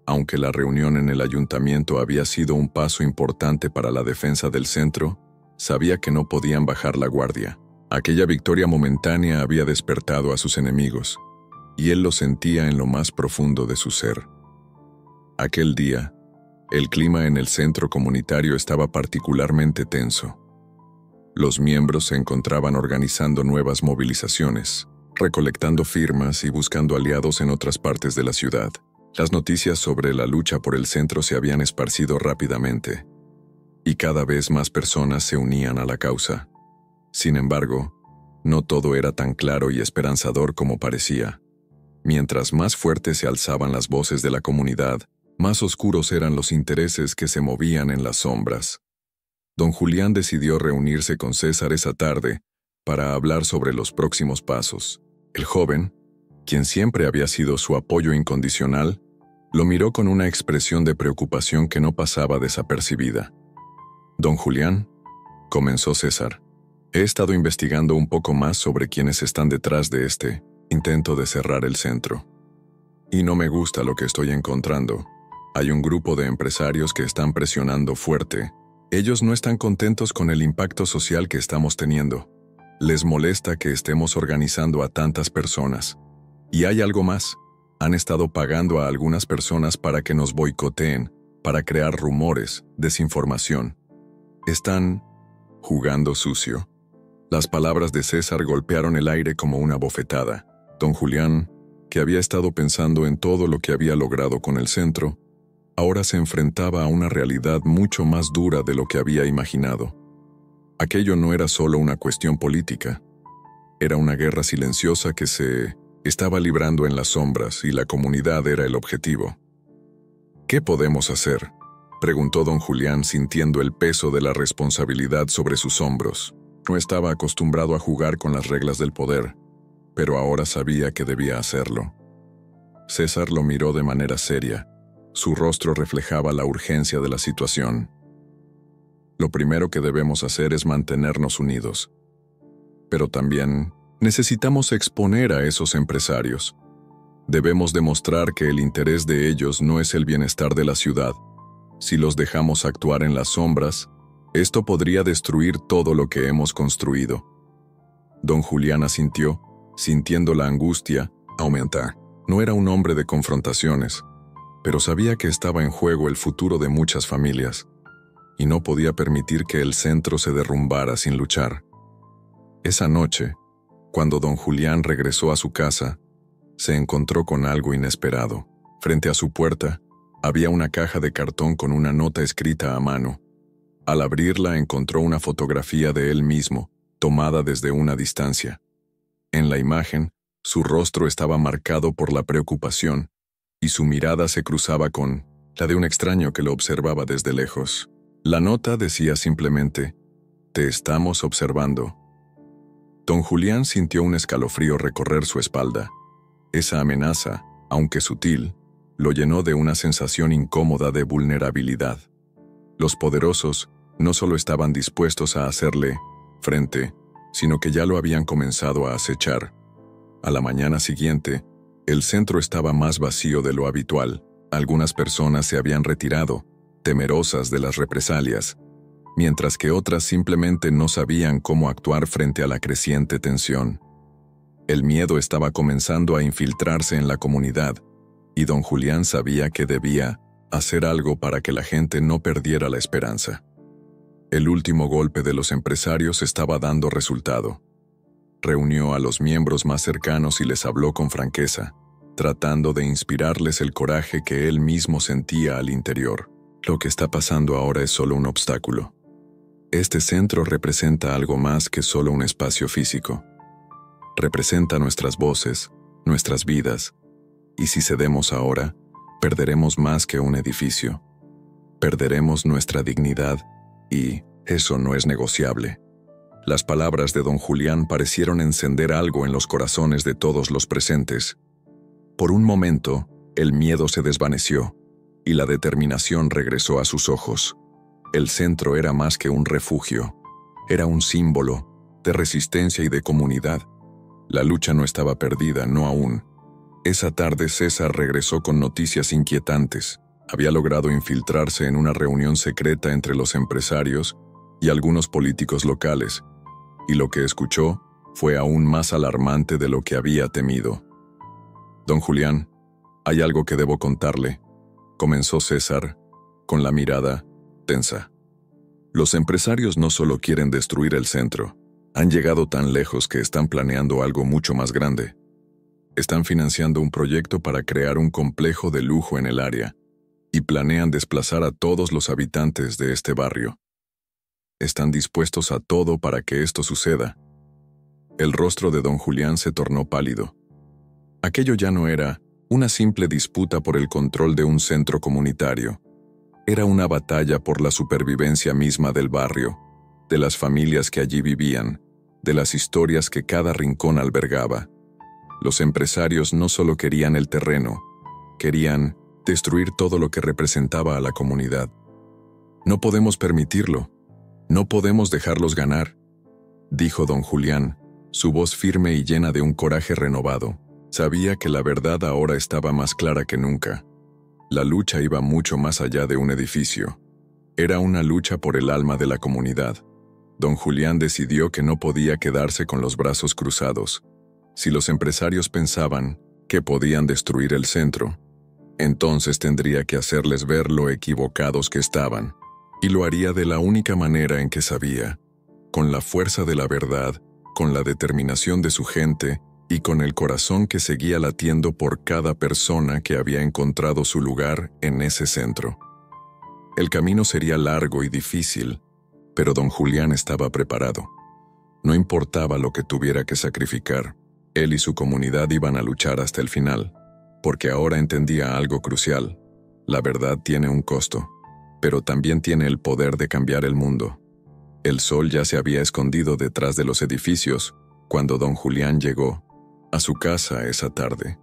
Aunque la reunión en el ayuntamiento había sido un paso importante para la defensa del centro, sabía que no podían bajar la guardia. Aquella victoria momentánea había despertado a sus enemigos, y él lo sentía en lo más profundo de su ser. Aquel día, el clima en el centro comunitario estaba particularmente tenso. Los miembros se encontraban organizando nuevas movilizaciones, recolectando firmas y buscando aliados en otras partes de la ciudad. Las noticias sobre la lucha por el centro se habían esparcido rápidamente, y cada vez más personas se unían a la causa. Sin embargo, no todo era tan claro y esperanzador como parecía. Mientras más fuertes se alzaban las voces de la comunidad, más oscuros eran los intereses que se movían en las sombras. Don Julián decidió reunirse con César esa tarde para hablar sobre los próximos pasos. El joven, quien siempre había sido su apoyo incondicional, lo miró con una expresión de preocupación que no pasaba desapercibida. «Don Julián», comenzó César, «he estado investigando un poco más sobre quienes están detrás de este intento de cerrar el centro. Y no me gusta lo que estoy encontrando. Hay un grupo de empresarios que están presionando fuerte. Ellos no están contentos con el impacto social que estamos teniendo. Les molesta que estemos organizando a tantas personas. Y hay algo más. Han estado pagando a algunas personas para que nos boicoteen, para crear rumores, desinformación. Están jugando sucio». Las palabras de César golpearon el aire como una bofetada. Don Julián, que había estado pensando en todo lo que había logrado con el centro, ahora se enfrentaba a una realidad mucho más dura de lo que había imaginado. Aquello no era solo una cuestión política. Era una guerra silenciosa que se estaba librando en las sombras y la comunidad era el objetivo. «¿Qué podemos hacer?», preguntó don Julián sintiendo el peso de la responsabilidad sobre sus hombros. No estaba acostumbrado a jugar con las reglas del poder, pero ahora sabía que debía hacerlo. César lo miró de manera seria. Su rostro reflejaba la urgencia de la situación. «Lo primero que debemos hacer es mantenernos unidos. Pero también necesitamos exponer a esos empresarios. Debemos demostrar que el interés de ellos no es el bienestar de la ciudad. Si los dejamos actuar en las sombras, esto podría destruir todo lo que hemos construido». Don Julián asintió, sintiendo la angustia aumentar. No era un hombre de confrontaciones, pero sabía que estaba en juego el futuro de muchas familias, y no podía permitir que el centro se derrumbara sin luchar. Esa noche, cuando don Julián regresó a su casa, se encontró con algo inesperado. Frente a su puerta, había una caja de cartón con una nota escrita a mano. Al abrirla encontró una fotografía de él mismo, tomada desde una distancia. En la imagen, su rostro estaba marcado por la preocupación, y su mirada se cruzaba con la de un extraño que lo observaba desde lejos. La nota decía simplemente: «Te estamos observando». Don Julián sintió un escalofrío recorrer su espalda. Esa amenaza, aunque sutil, lo llenó de una sensación incómoda de vulnerabilidad. Los poderosos no solo estaban dispuestos a hacerle frente, sino que ya lo habían comenzado a acechar. A la mañana siguiente, el centro estaba más vacío de lo habitual. Algunas personas se habían retirado, temerosas de las represalias, mientras que otras simplemente no sabían cómo actuar frente a la creciente tensión. El miedo estaba comenzando a infiltrarse en la comunidad, y don Julián sabía que debía hacer algo para que la gente no perdiera la esperanza. El último golpe de los empresarios estaba dando resultado. Reunió a los miembros más cercanos y les habló con franqueza, tratando de inspirarles el coraje que él mismo sentía al interior. Lo que está pasando ahora es solo un obstáculo. Este centro representa algo más que solo un espacio físico. Representa nuestras voces, nuestras vidas, y si cedemos ahora, perderemos más que un edificio. Perderemos nuestra dignidad, y eso no es negociable. Las palabras de don Julián parecieron encender algo en los corazones de todos los presentes. Por un momento, el miedo se desvaneció, y la determinación regresó a sus ojos. El centro era más que un refugio. Era un símbolo de resistencia y de comunidad. La lucha no estaba perdida, no aún. Esa tarde César regresó con noticias inquietantes. Había logrado infiltrarse en una reunión secreta entre los empresarios y algunos políticos locales, y lo que escuchó fue aún más alarmante de lo que había temido. «Don Julián, hay algo que debo contarle», comenzó César, con la mirada tensa. Los empresarios no solo quieren destruir el centro, han llegado tan lejos que están planeando algo mucho más grande. Están financiando un proyecto para crear un complejo de lujo en el área y planean desplazar a todos los habitantes de este barrio. Están dispuestos a todo para que esto suceda. El rostro de don Julián se tornó pálido. Aquello ya no era una simple disputa por el control de un centro comunitario. Era una batalla por la supervivencia misma del barrio, de las familias que allí vivían, de las historias que cada rincón albergaba. Los empresarios no solo querían el terreno, querían destruir todo lo que representaba a la comunidad. No podemos permitirlo, no podemos dejarlos ganar, dijo don Julián, su voz firme y llena de un coraje renovado. Sabía que la verdad ahora estaba más clara que nunca. La lucha iba mucho más allá de un edificio. Era una lucha por el alma de la comunidad. Don Julián decidió que no podía quedarse con los brazos cruzados. Si los empresarios pensaban que podían destruir el centro, entonces tendría que hacerles ver lo equivocados que estaban. Y lo haría de la única manera en que sabía, con la fuerza de la verdad, con la determinación de su gente y con el corazón que seguía latiendo por cada persona que había encontrado su lugar en ese centro. El camino sería largo y difícil, pero don Julián estaba preparado. No importaba lo que tuviera que sacrificar, él y su comunidad iban a luchar hasta el final, porque ahora entendía algo crucial. La verdad tiene un costo, pero también tiene el poder de cambiar el mundo. El sol ya se había escondido detrás de los edificios cuando don Julián llegó a su casa esa tarde.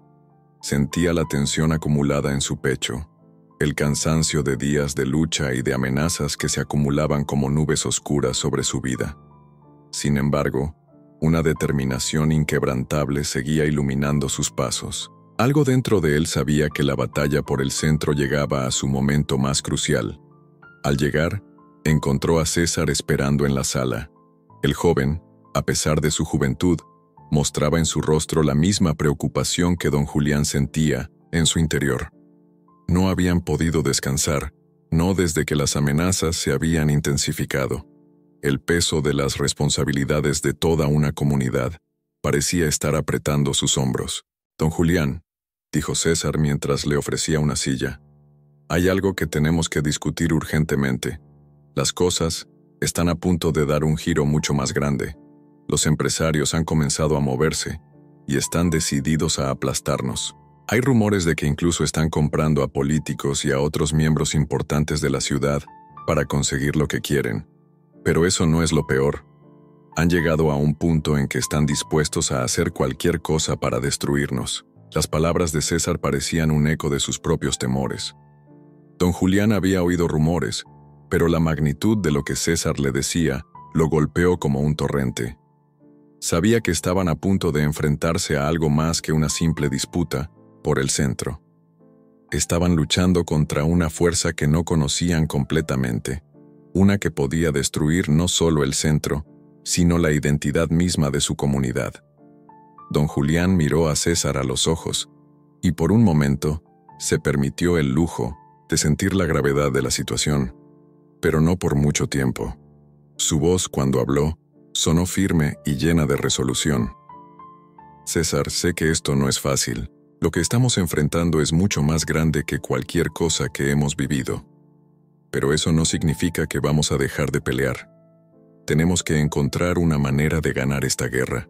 Sentía la tensión acumulada en su pecho, el cansancio de días de lucha y de amenazas que se acumulaban como nubes oscuras sobre su vida. Sin embargo, una determinación inquebrantable seguía iluminando sus pasos. Algo dentro de él sabía que la batalla por el centro llegaba a su momento más crucial. Al llegar, encontró a César esperando en la sala. El joven, a pesar de su juventud, mostraba en su rostro la misma preocupación que don Julián sentía en su interior. No habían podido descansar, no desde que las amenazas se habían intensificado. El peso de las responsabilidades de toda una comunidad parecía estar apretando sus hombros. Don Julián, dijo César mientras le ofrecía una silla, hay algo que tenemos que discutir urgentemente. Las cosas están a punto de dar un giro mucho más grande. Los empresarios han comenzado a moverse y están decididos a aplastarnos. Hay rumores de que incluso están comprando a políticos y a otros miembros importantes de la ciudad para conseguir lo que quieren. Pero eso no es lo peor. Han llegado a un punto en que están dispuestos a hacer cualquier cosa para destruirnos. Las palabras de César parecían un eco de sus propios temores. Don Julián había oído rumores, pero la magnitud de lo que César le decía lo golpeó como un torrente. Sabía que estaban a punto de enfrentarse a algo más que una simple disputa por el centro. Estaban luchando contra una fuerza que no conocían completamente, una que podía destruir no solo el centro, sino la identidad misma de su comunidad. Don Julián miró a César a los ojos, y por un momento se permitió el lujo de sentir la gravedad de la situación, pero no por mucho tiempo. Su voz, cuando habló, sonó firme y llena de resolución. César, sé que esto no es fácil. Lo que estamos enfrentando es mucho más grande que cualquier cosa que hemos vivido. Pero eso no significa que vamos a dejar de pelear. Tenemos que encontrar una manera de ganar esta guerra.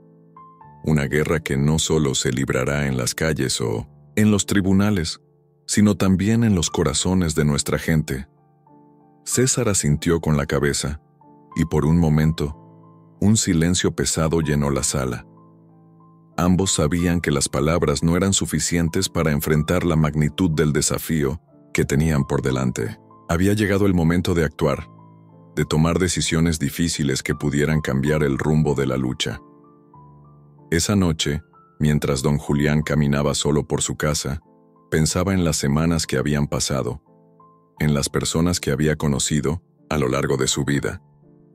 Una guerra que no solo se librará en las calles o en los tribunales, sino también en los corazones de nuestra gente. César asintió con la cabeza, y por un momento, un silencio pesado llenó la sala. Ambos sabían que las palabras no eran suficientes para enfrentar la magnitud del desafío que tenían por delante. Había llegado el momento de actuar, de tomar decisiones difíciles que pudieran cambiar el rumbo de la lucha. Esa noche, mientras don Julián caminaba solo por su casa, pensaba en las semanas que habían pasado, en las personas que había conocido a lo largo de su vida,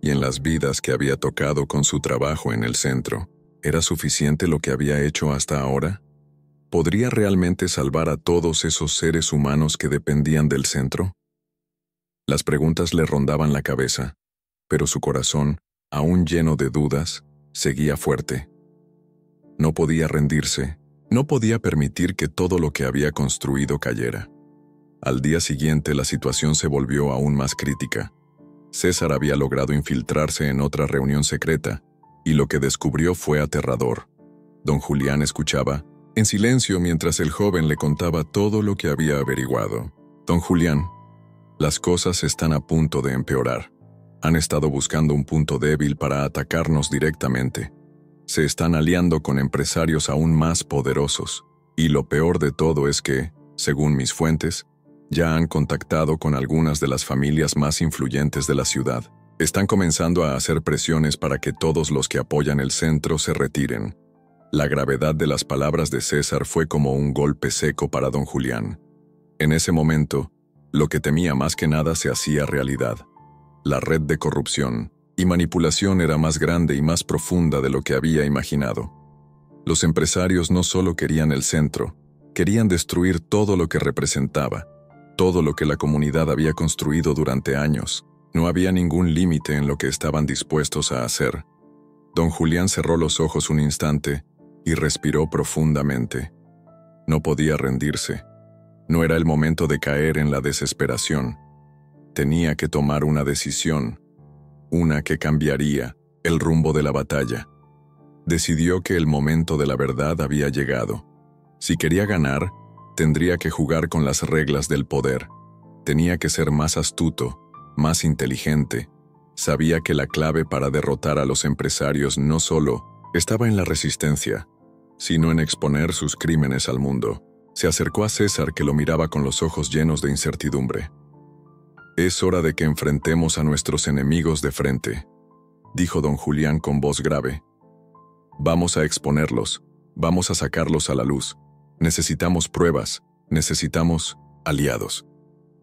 y en las vidas que había tocado con su trabajo en el centro. ¿Era suficiente lo que había hecho hasta ahora? ¿Podría realmente salvar a todos esos seres humanos que dependían del centro? Las preguntas le rondaban la cabeza, pero su corazón, aún lleno de dudas, seguía fuerte. No podía rendirse, no podía permitir que todo lo que había construido cayera. Al día siguiente la situación se volvió aún más crítica. César había logrado infiltrarse en otra reunión secreta, y lo que descubrió fue aterrador. Don Julián escuchaba, en silencio mientras el joven le contaba todo lo que había averiguado. Don Julián, las cosas están a punto de empeorar. Han estado buscando un punto débil para atacarnos directamente. Se están aliando con empresarios aún más poderosos, y lo peor de todo es que, según mis fuentes, ya han contactado con algunas de las familias más influyentes de la ciudad. Están comenzando a hacer presiones para que todos los que apoyan el centro se retiren. La gravedad de las palabras de César fue como un golpe seco para don Julián. En ese momento, lo que temía más que nada se hacía realidad. La red de corrupción y manipulación era más grande y más profunda de lo que había imaginado. Los empresarios no solo querían el centro, querían destruir todo lo que representaba, todo lo que la comunidad había construido durante años. No había ningún límite en lo que estaban dispuestos a hacer. Don Julián cerró los ojos un instante y respiró profundamente. No podía rendirse. No era el momento de caer en la desesperación. Tenía que tomar una decisión, una que cambiaría el rumbo de la batalla. Decidió que el momento de la verdad había llegado. Si quería ganar, tendría que jugar con las reglas del poder. Tenía que ser más astuto, más inteligente. Sabía que la clave para derrotar a los empresarios no solo estaba en la resistencia, sino en exponer sus crímenes al mundo. Se acercó a César, que lo miraba con los ojos llenos de incertidumbre. «Es hora de que enfrentemos a nuestros enemigos de frente», dijo don Julián con voz grave. «Vamos a exponerlos, vamos a sacarlos a la luz. Necesitamos pruebas, necesitamos aliados.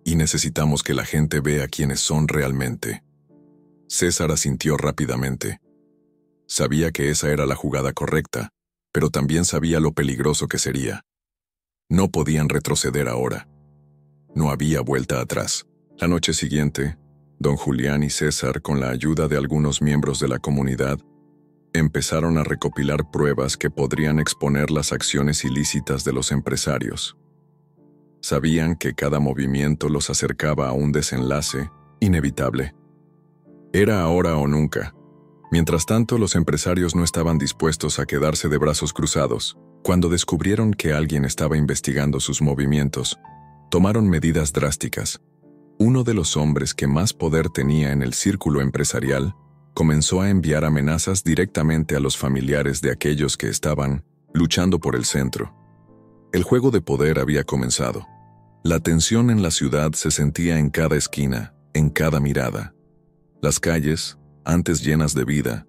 Y necesitamos que la gente vea quiénes son realmente». César asintió rápidamente. Sabía que esa era la jugada correcta, pero también sabía lo peligroso que sería. No podían retroceder ahora. No había vuelta atrás. La noche siguiente, don Julián y César, con la ayuda de algunos miembros de la comunidad, empezaron a recopilar pruebas que podrían exponer las acciones ilícitas de los empresarios. Sabían que cada movimiento los acercaba a un desenlace inevitable. Era ahora o nunca. Mientras tanto, los empresarios no estaban dispuestos a quedarse de brazos cruzados. Cuando descubrieron que alguien estaba investigando sus movimientos, tomaron medidas drásticas. Uno de los hombres que más poder tenía en el círculo empresarial comenzó a enviar amenazas directamente a los familiares de aquellos que estaban luchando por el centro. El juego de poder había comenzado. La tensión en la ciudad se sentía en cada esquina, en cada mirada. Las calles, antes llenas de vida,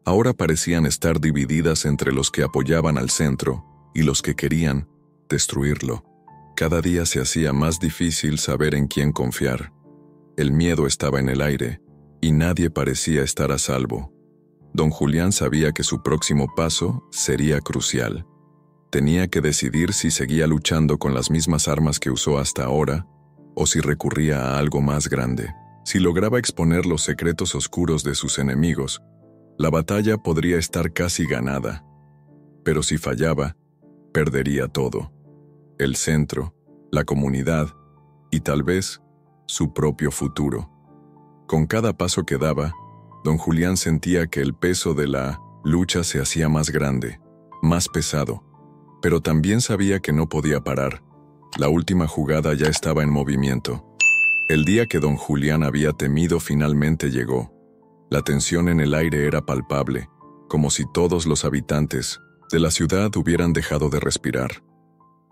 ahora parecían estar divididas entre los que apoyaban al centro y los que querían destruirlo. Cada día se hacía más difícil saber en quién confiar. El miedo estaba en el aire y nadie parecía estar a salvo. Don Julián sabía que su próximo paso sería crucial. Tenía que decidir si seguía luchando con las mismas armas que usó hasta ahora o si recurría a algo más grande. Si lograba exponer los secretos oscuros de sus enemigos, la batalla podría estar casi ganada. Pero si fallaba, perdería todo: el centro, la comunidad y tal vez su propio futuro. Con cada paso que daba, don Julián sentía que el peso de la lucha se hacía más grande, más pesado, pero también sabía que no podía parar. La última jugada ya estaba en movimiento. El día que don Julián había temido finalmente llegó. La tensión en el aire era palpable, como si todos los habitantes de la ciudad hubieran dejado de respirar.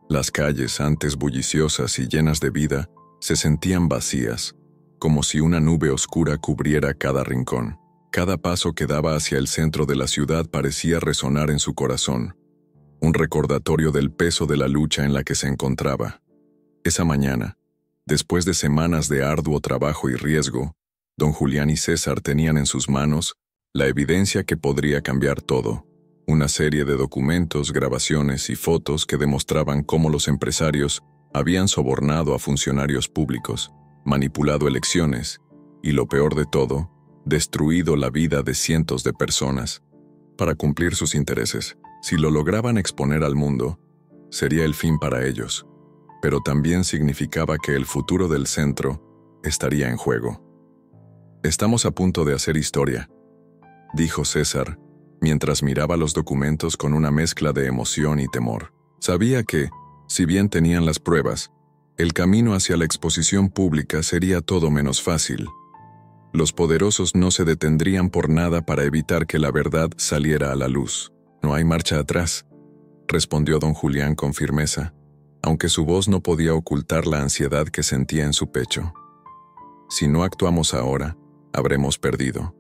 Las calles, antes bulliciosas y llenas de vida, se sentían vacías, como si una nube oscura cubriera cada rincón. Cada paso que daba hacia el centro de la ciudad parecía resonar en su corazón, un recordatorio del peso de la lucha en la que se encontraba. Esa mañana, después de semanas de arduo trabajo y riesgo, don Julián y César tenían en sus manos la evidencia que podría cambiar todo. Una serie de documentos, grabaciones y fotos que demostraban cómo los empresarios habían sobornado a funcionarios públicos, manipulado elecciones y, lo peor de todo, destruido la vida de cientos de personas para cumplir sus intereses. Si lo lograban exponer al mundo, sería el fin para ellos, pero también significaba que el futuro del centro estaría en juego. «Estamos a punto de hacer historia», dijo César, mientras miraba los documentos con una mezcla de emoción y temor. Sabía que, si bien tenían las pruebas, el camino hacia la exposición pública sería todo menos fácil. Los poderosos no se detendrían por nada para evitar que la verdad saliera a la luz. «No hay marcha atrás», respondió don Julián con firmeza, aunque su voz no podía ocultar la ansiedad que sentía en su pecho. «Si no actuamos ahora, habremos perdido.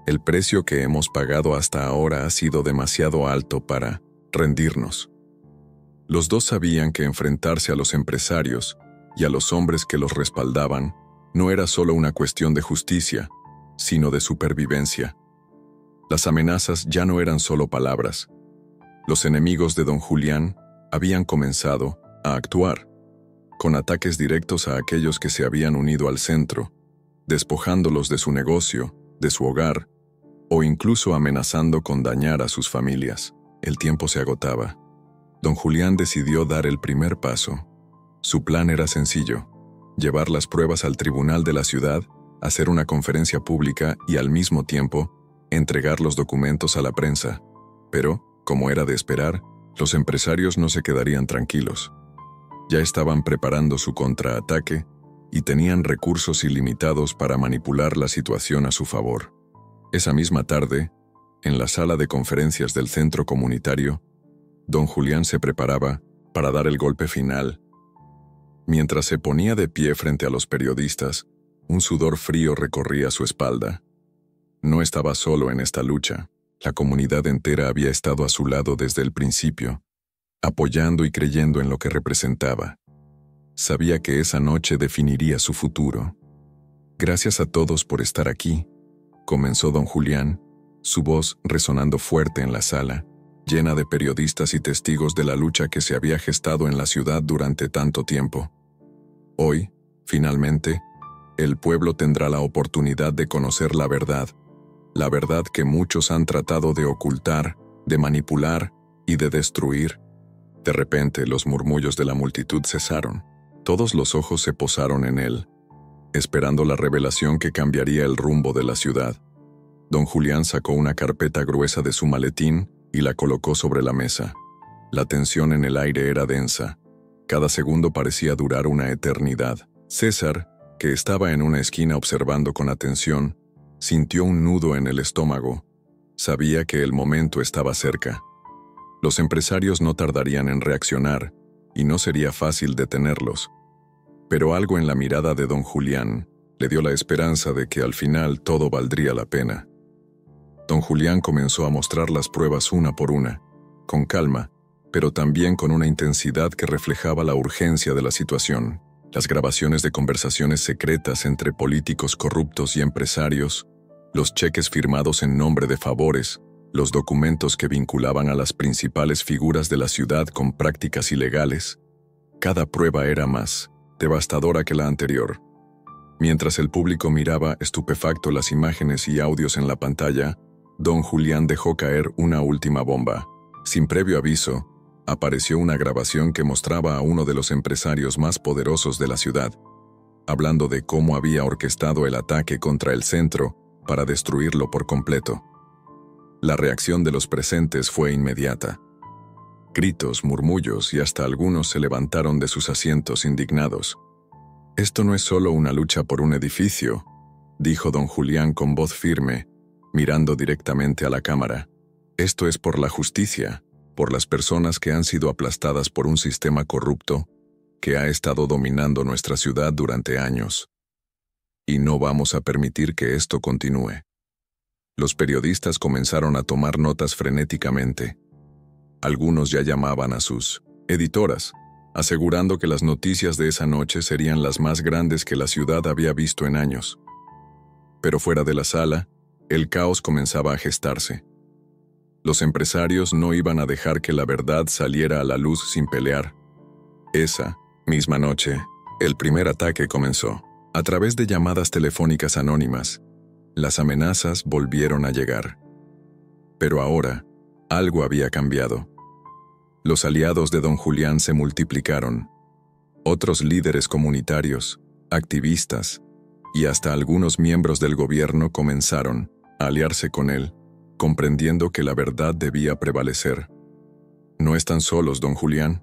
El precio que hemos pagado hasta ahora ha sido demasiado alto para rendirnos». Los dos sabían que enfrentarse a los empresarios y a los hombres que los respaldaban no era solo una cuestión de justicia, sino de supervivencia. Las amenazas ya no eran solo palabras. Los enemigos de don Julián habían comenzado a actuar, con ataques directos a aquellos que se habían unido al centro, despojándolos de su negocio, de su hogar, o incluso amenazando con dañar a sus familias. El tiempo se agotaba. Don Julián decidió dar el primer paso. Su plan era sencillo: llevar las pruebas al tribunal de la ciudad, hacer una conferencia pública y al mismo tiempo entregar los documentos a la prensa. Pero, como era de esperar, los empresarios no se quedarían tranquilos. Ya estaban preparando su contraataque y tenían recursos ilimitados para manipular la situación a su favor. Esa misma tarde, en la sala de conferencias del centro comunitario, don Julián se preparaba para dar el golpe final. Mientras se ponía de pie frente a los periodistas, un sudor frío recorría su espalda. No estaba solo en esta lucha. La comunidad entera había estado a su lado desde el principio, apoyando y creyendo en lo que representaba. Sabía que esa noche definiría su futuro. «Gracias a todos por estar aquí», comenzó don Julián, su voz resonando fuerte en la sala, llena de periodistas y testigos de la lucha que se había gestado en la ciudad durante tanto tiempo. «Hoy, finalmente, el pueblo tendrá la oportunidad de conocer la verdad que muchos han tratado de ocultar, de manipular y de destruir». De repente, los murmullos de la multitud cesaron. Todos los ojos se posaron en él, esperando la revelación que cambiaría el rumbo de la ciudad. Don Julián sacó una carpeta gruesa de su maletín y la colocó sobre la mesa. La tensión en el aire era densa. Cada segundo parecía durar una eternidad. César, que estaba en una esquina observando con atención, sintió un nudo en el estómago. Sabía que el momento estaba cerca. Los empresarios no tardarían en reaccionar, y no sería fácil detenerlos. Pero algo en la mirada de don Julián le dio la esperanza de que al final todo valdría la pena. Don Julián comenzó a mostrar las pruebas una por una, con calma, pero también con una intensidad que reflejaba la urgencia de la situación. Las grabaciones de conversaciones secretas entre políticos corruptos y empresarios, los cheques firmados en nombre de favores, los documentos que vinculaban a las principales figuras de la ciudad con prácticas ilegales. Cada prueba era más devastadora que la anterior. Mientras el público miraba estupefacto las imágenes y audios en la pantalla, don Julián dejó caer una última bomba. Sin previo aviso, apareció una grabación que mostraba a uno de los empresarios más poderosos de la ciudad, hablando de cómo había orquestado el ataque contra el centro para destruirlo por completo. La reacción de los presentes fue inmediata. Gritos, murmullos y hasta algunos se levantaron de sus asientos indignados. «Esto no es solo una lucha por un edificio», dijo don Julián con voz firme, mirando directamente a la cámara. «Esto es por la justicia, por las personas que han sido aplastadas por un sistema corrupto que ha estado dominando nuestra ciudad durante años. Y no vamos a permitir que esto continúe». Los periodistas comenzaron a tomar notas frenéticamente. Algunos ya llamaban a sus editoras, asegurando que las noticias de esa noche serían las más grandes que la ciudad había visto en años. Pero fuera de la sala, el caos comenzaba a gestarse. Los empresarios no iban a dejar que la verdad saliera a la luz sin pelear. Esa misma noche, el primer ataque comenzó. A través de llamadas telefónicas anónimas, Las amenazas volvieron a llegar. Pero ahora, algo había cambiado. Los aliados de don Julián se multiplicaron. Otros líderes comunitarios, activistas y hasta algunos miembros del gobierno comenzaron a aliarse con él, comprendiendo que la verdad debía prevalecer. «No están solos, don Julián»,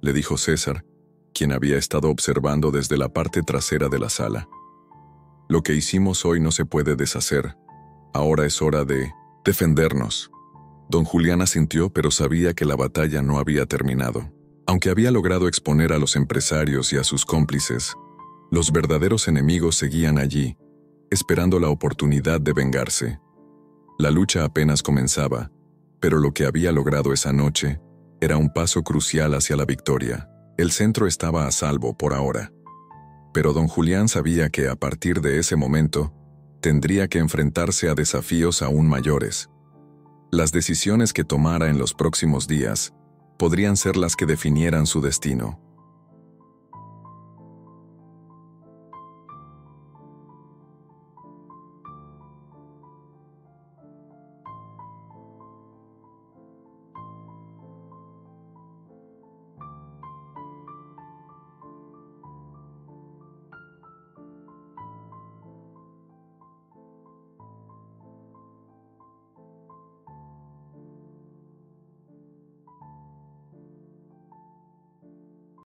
le dijo César, quien había estado observando desde la parte trasera de la sala. «Lo que hicimos hoy no se puede deshacer. Ahora es hora de defendernos». Don Julián asintió, pero sabía que la batalla no había terminado. Aunque había logrado exponer a los empresarios y a sus cómplices, los verdaderos enemigos seguían allí, esperando la oportunidad de vengarse. La lucha apenas comenzaba, pero lo que había logrado esa noche era un paso crucial hacia la victoria. El centro estaba a salvo por ahora. Pero don Julián sabía que a partir de ese momento tendría que enfrentarse a desafíos aún mayores. Las decisiones que tomara en los próximos días podrían ser las que definieran su destino.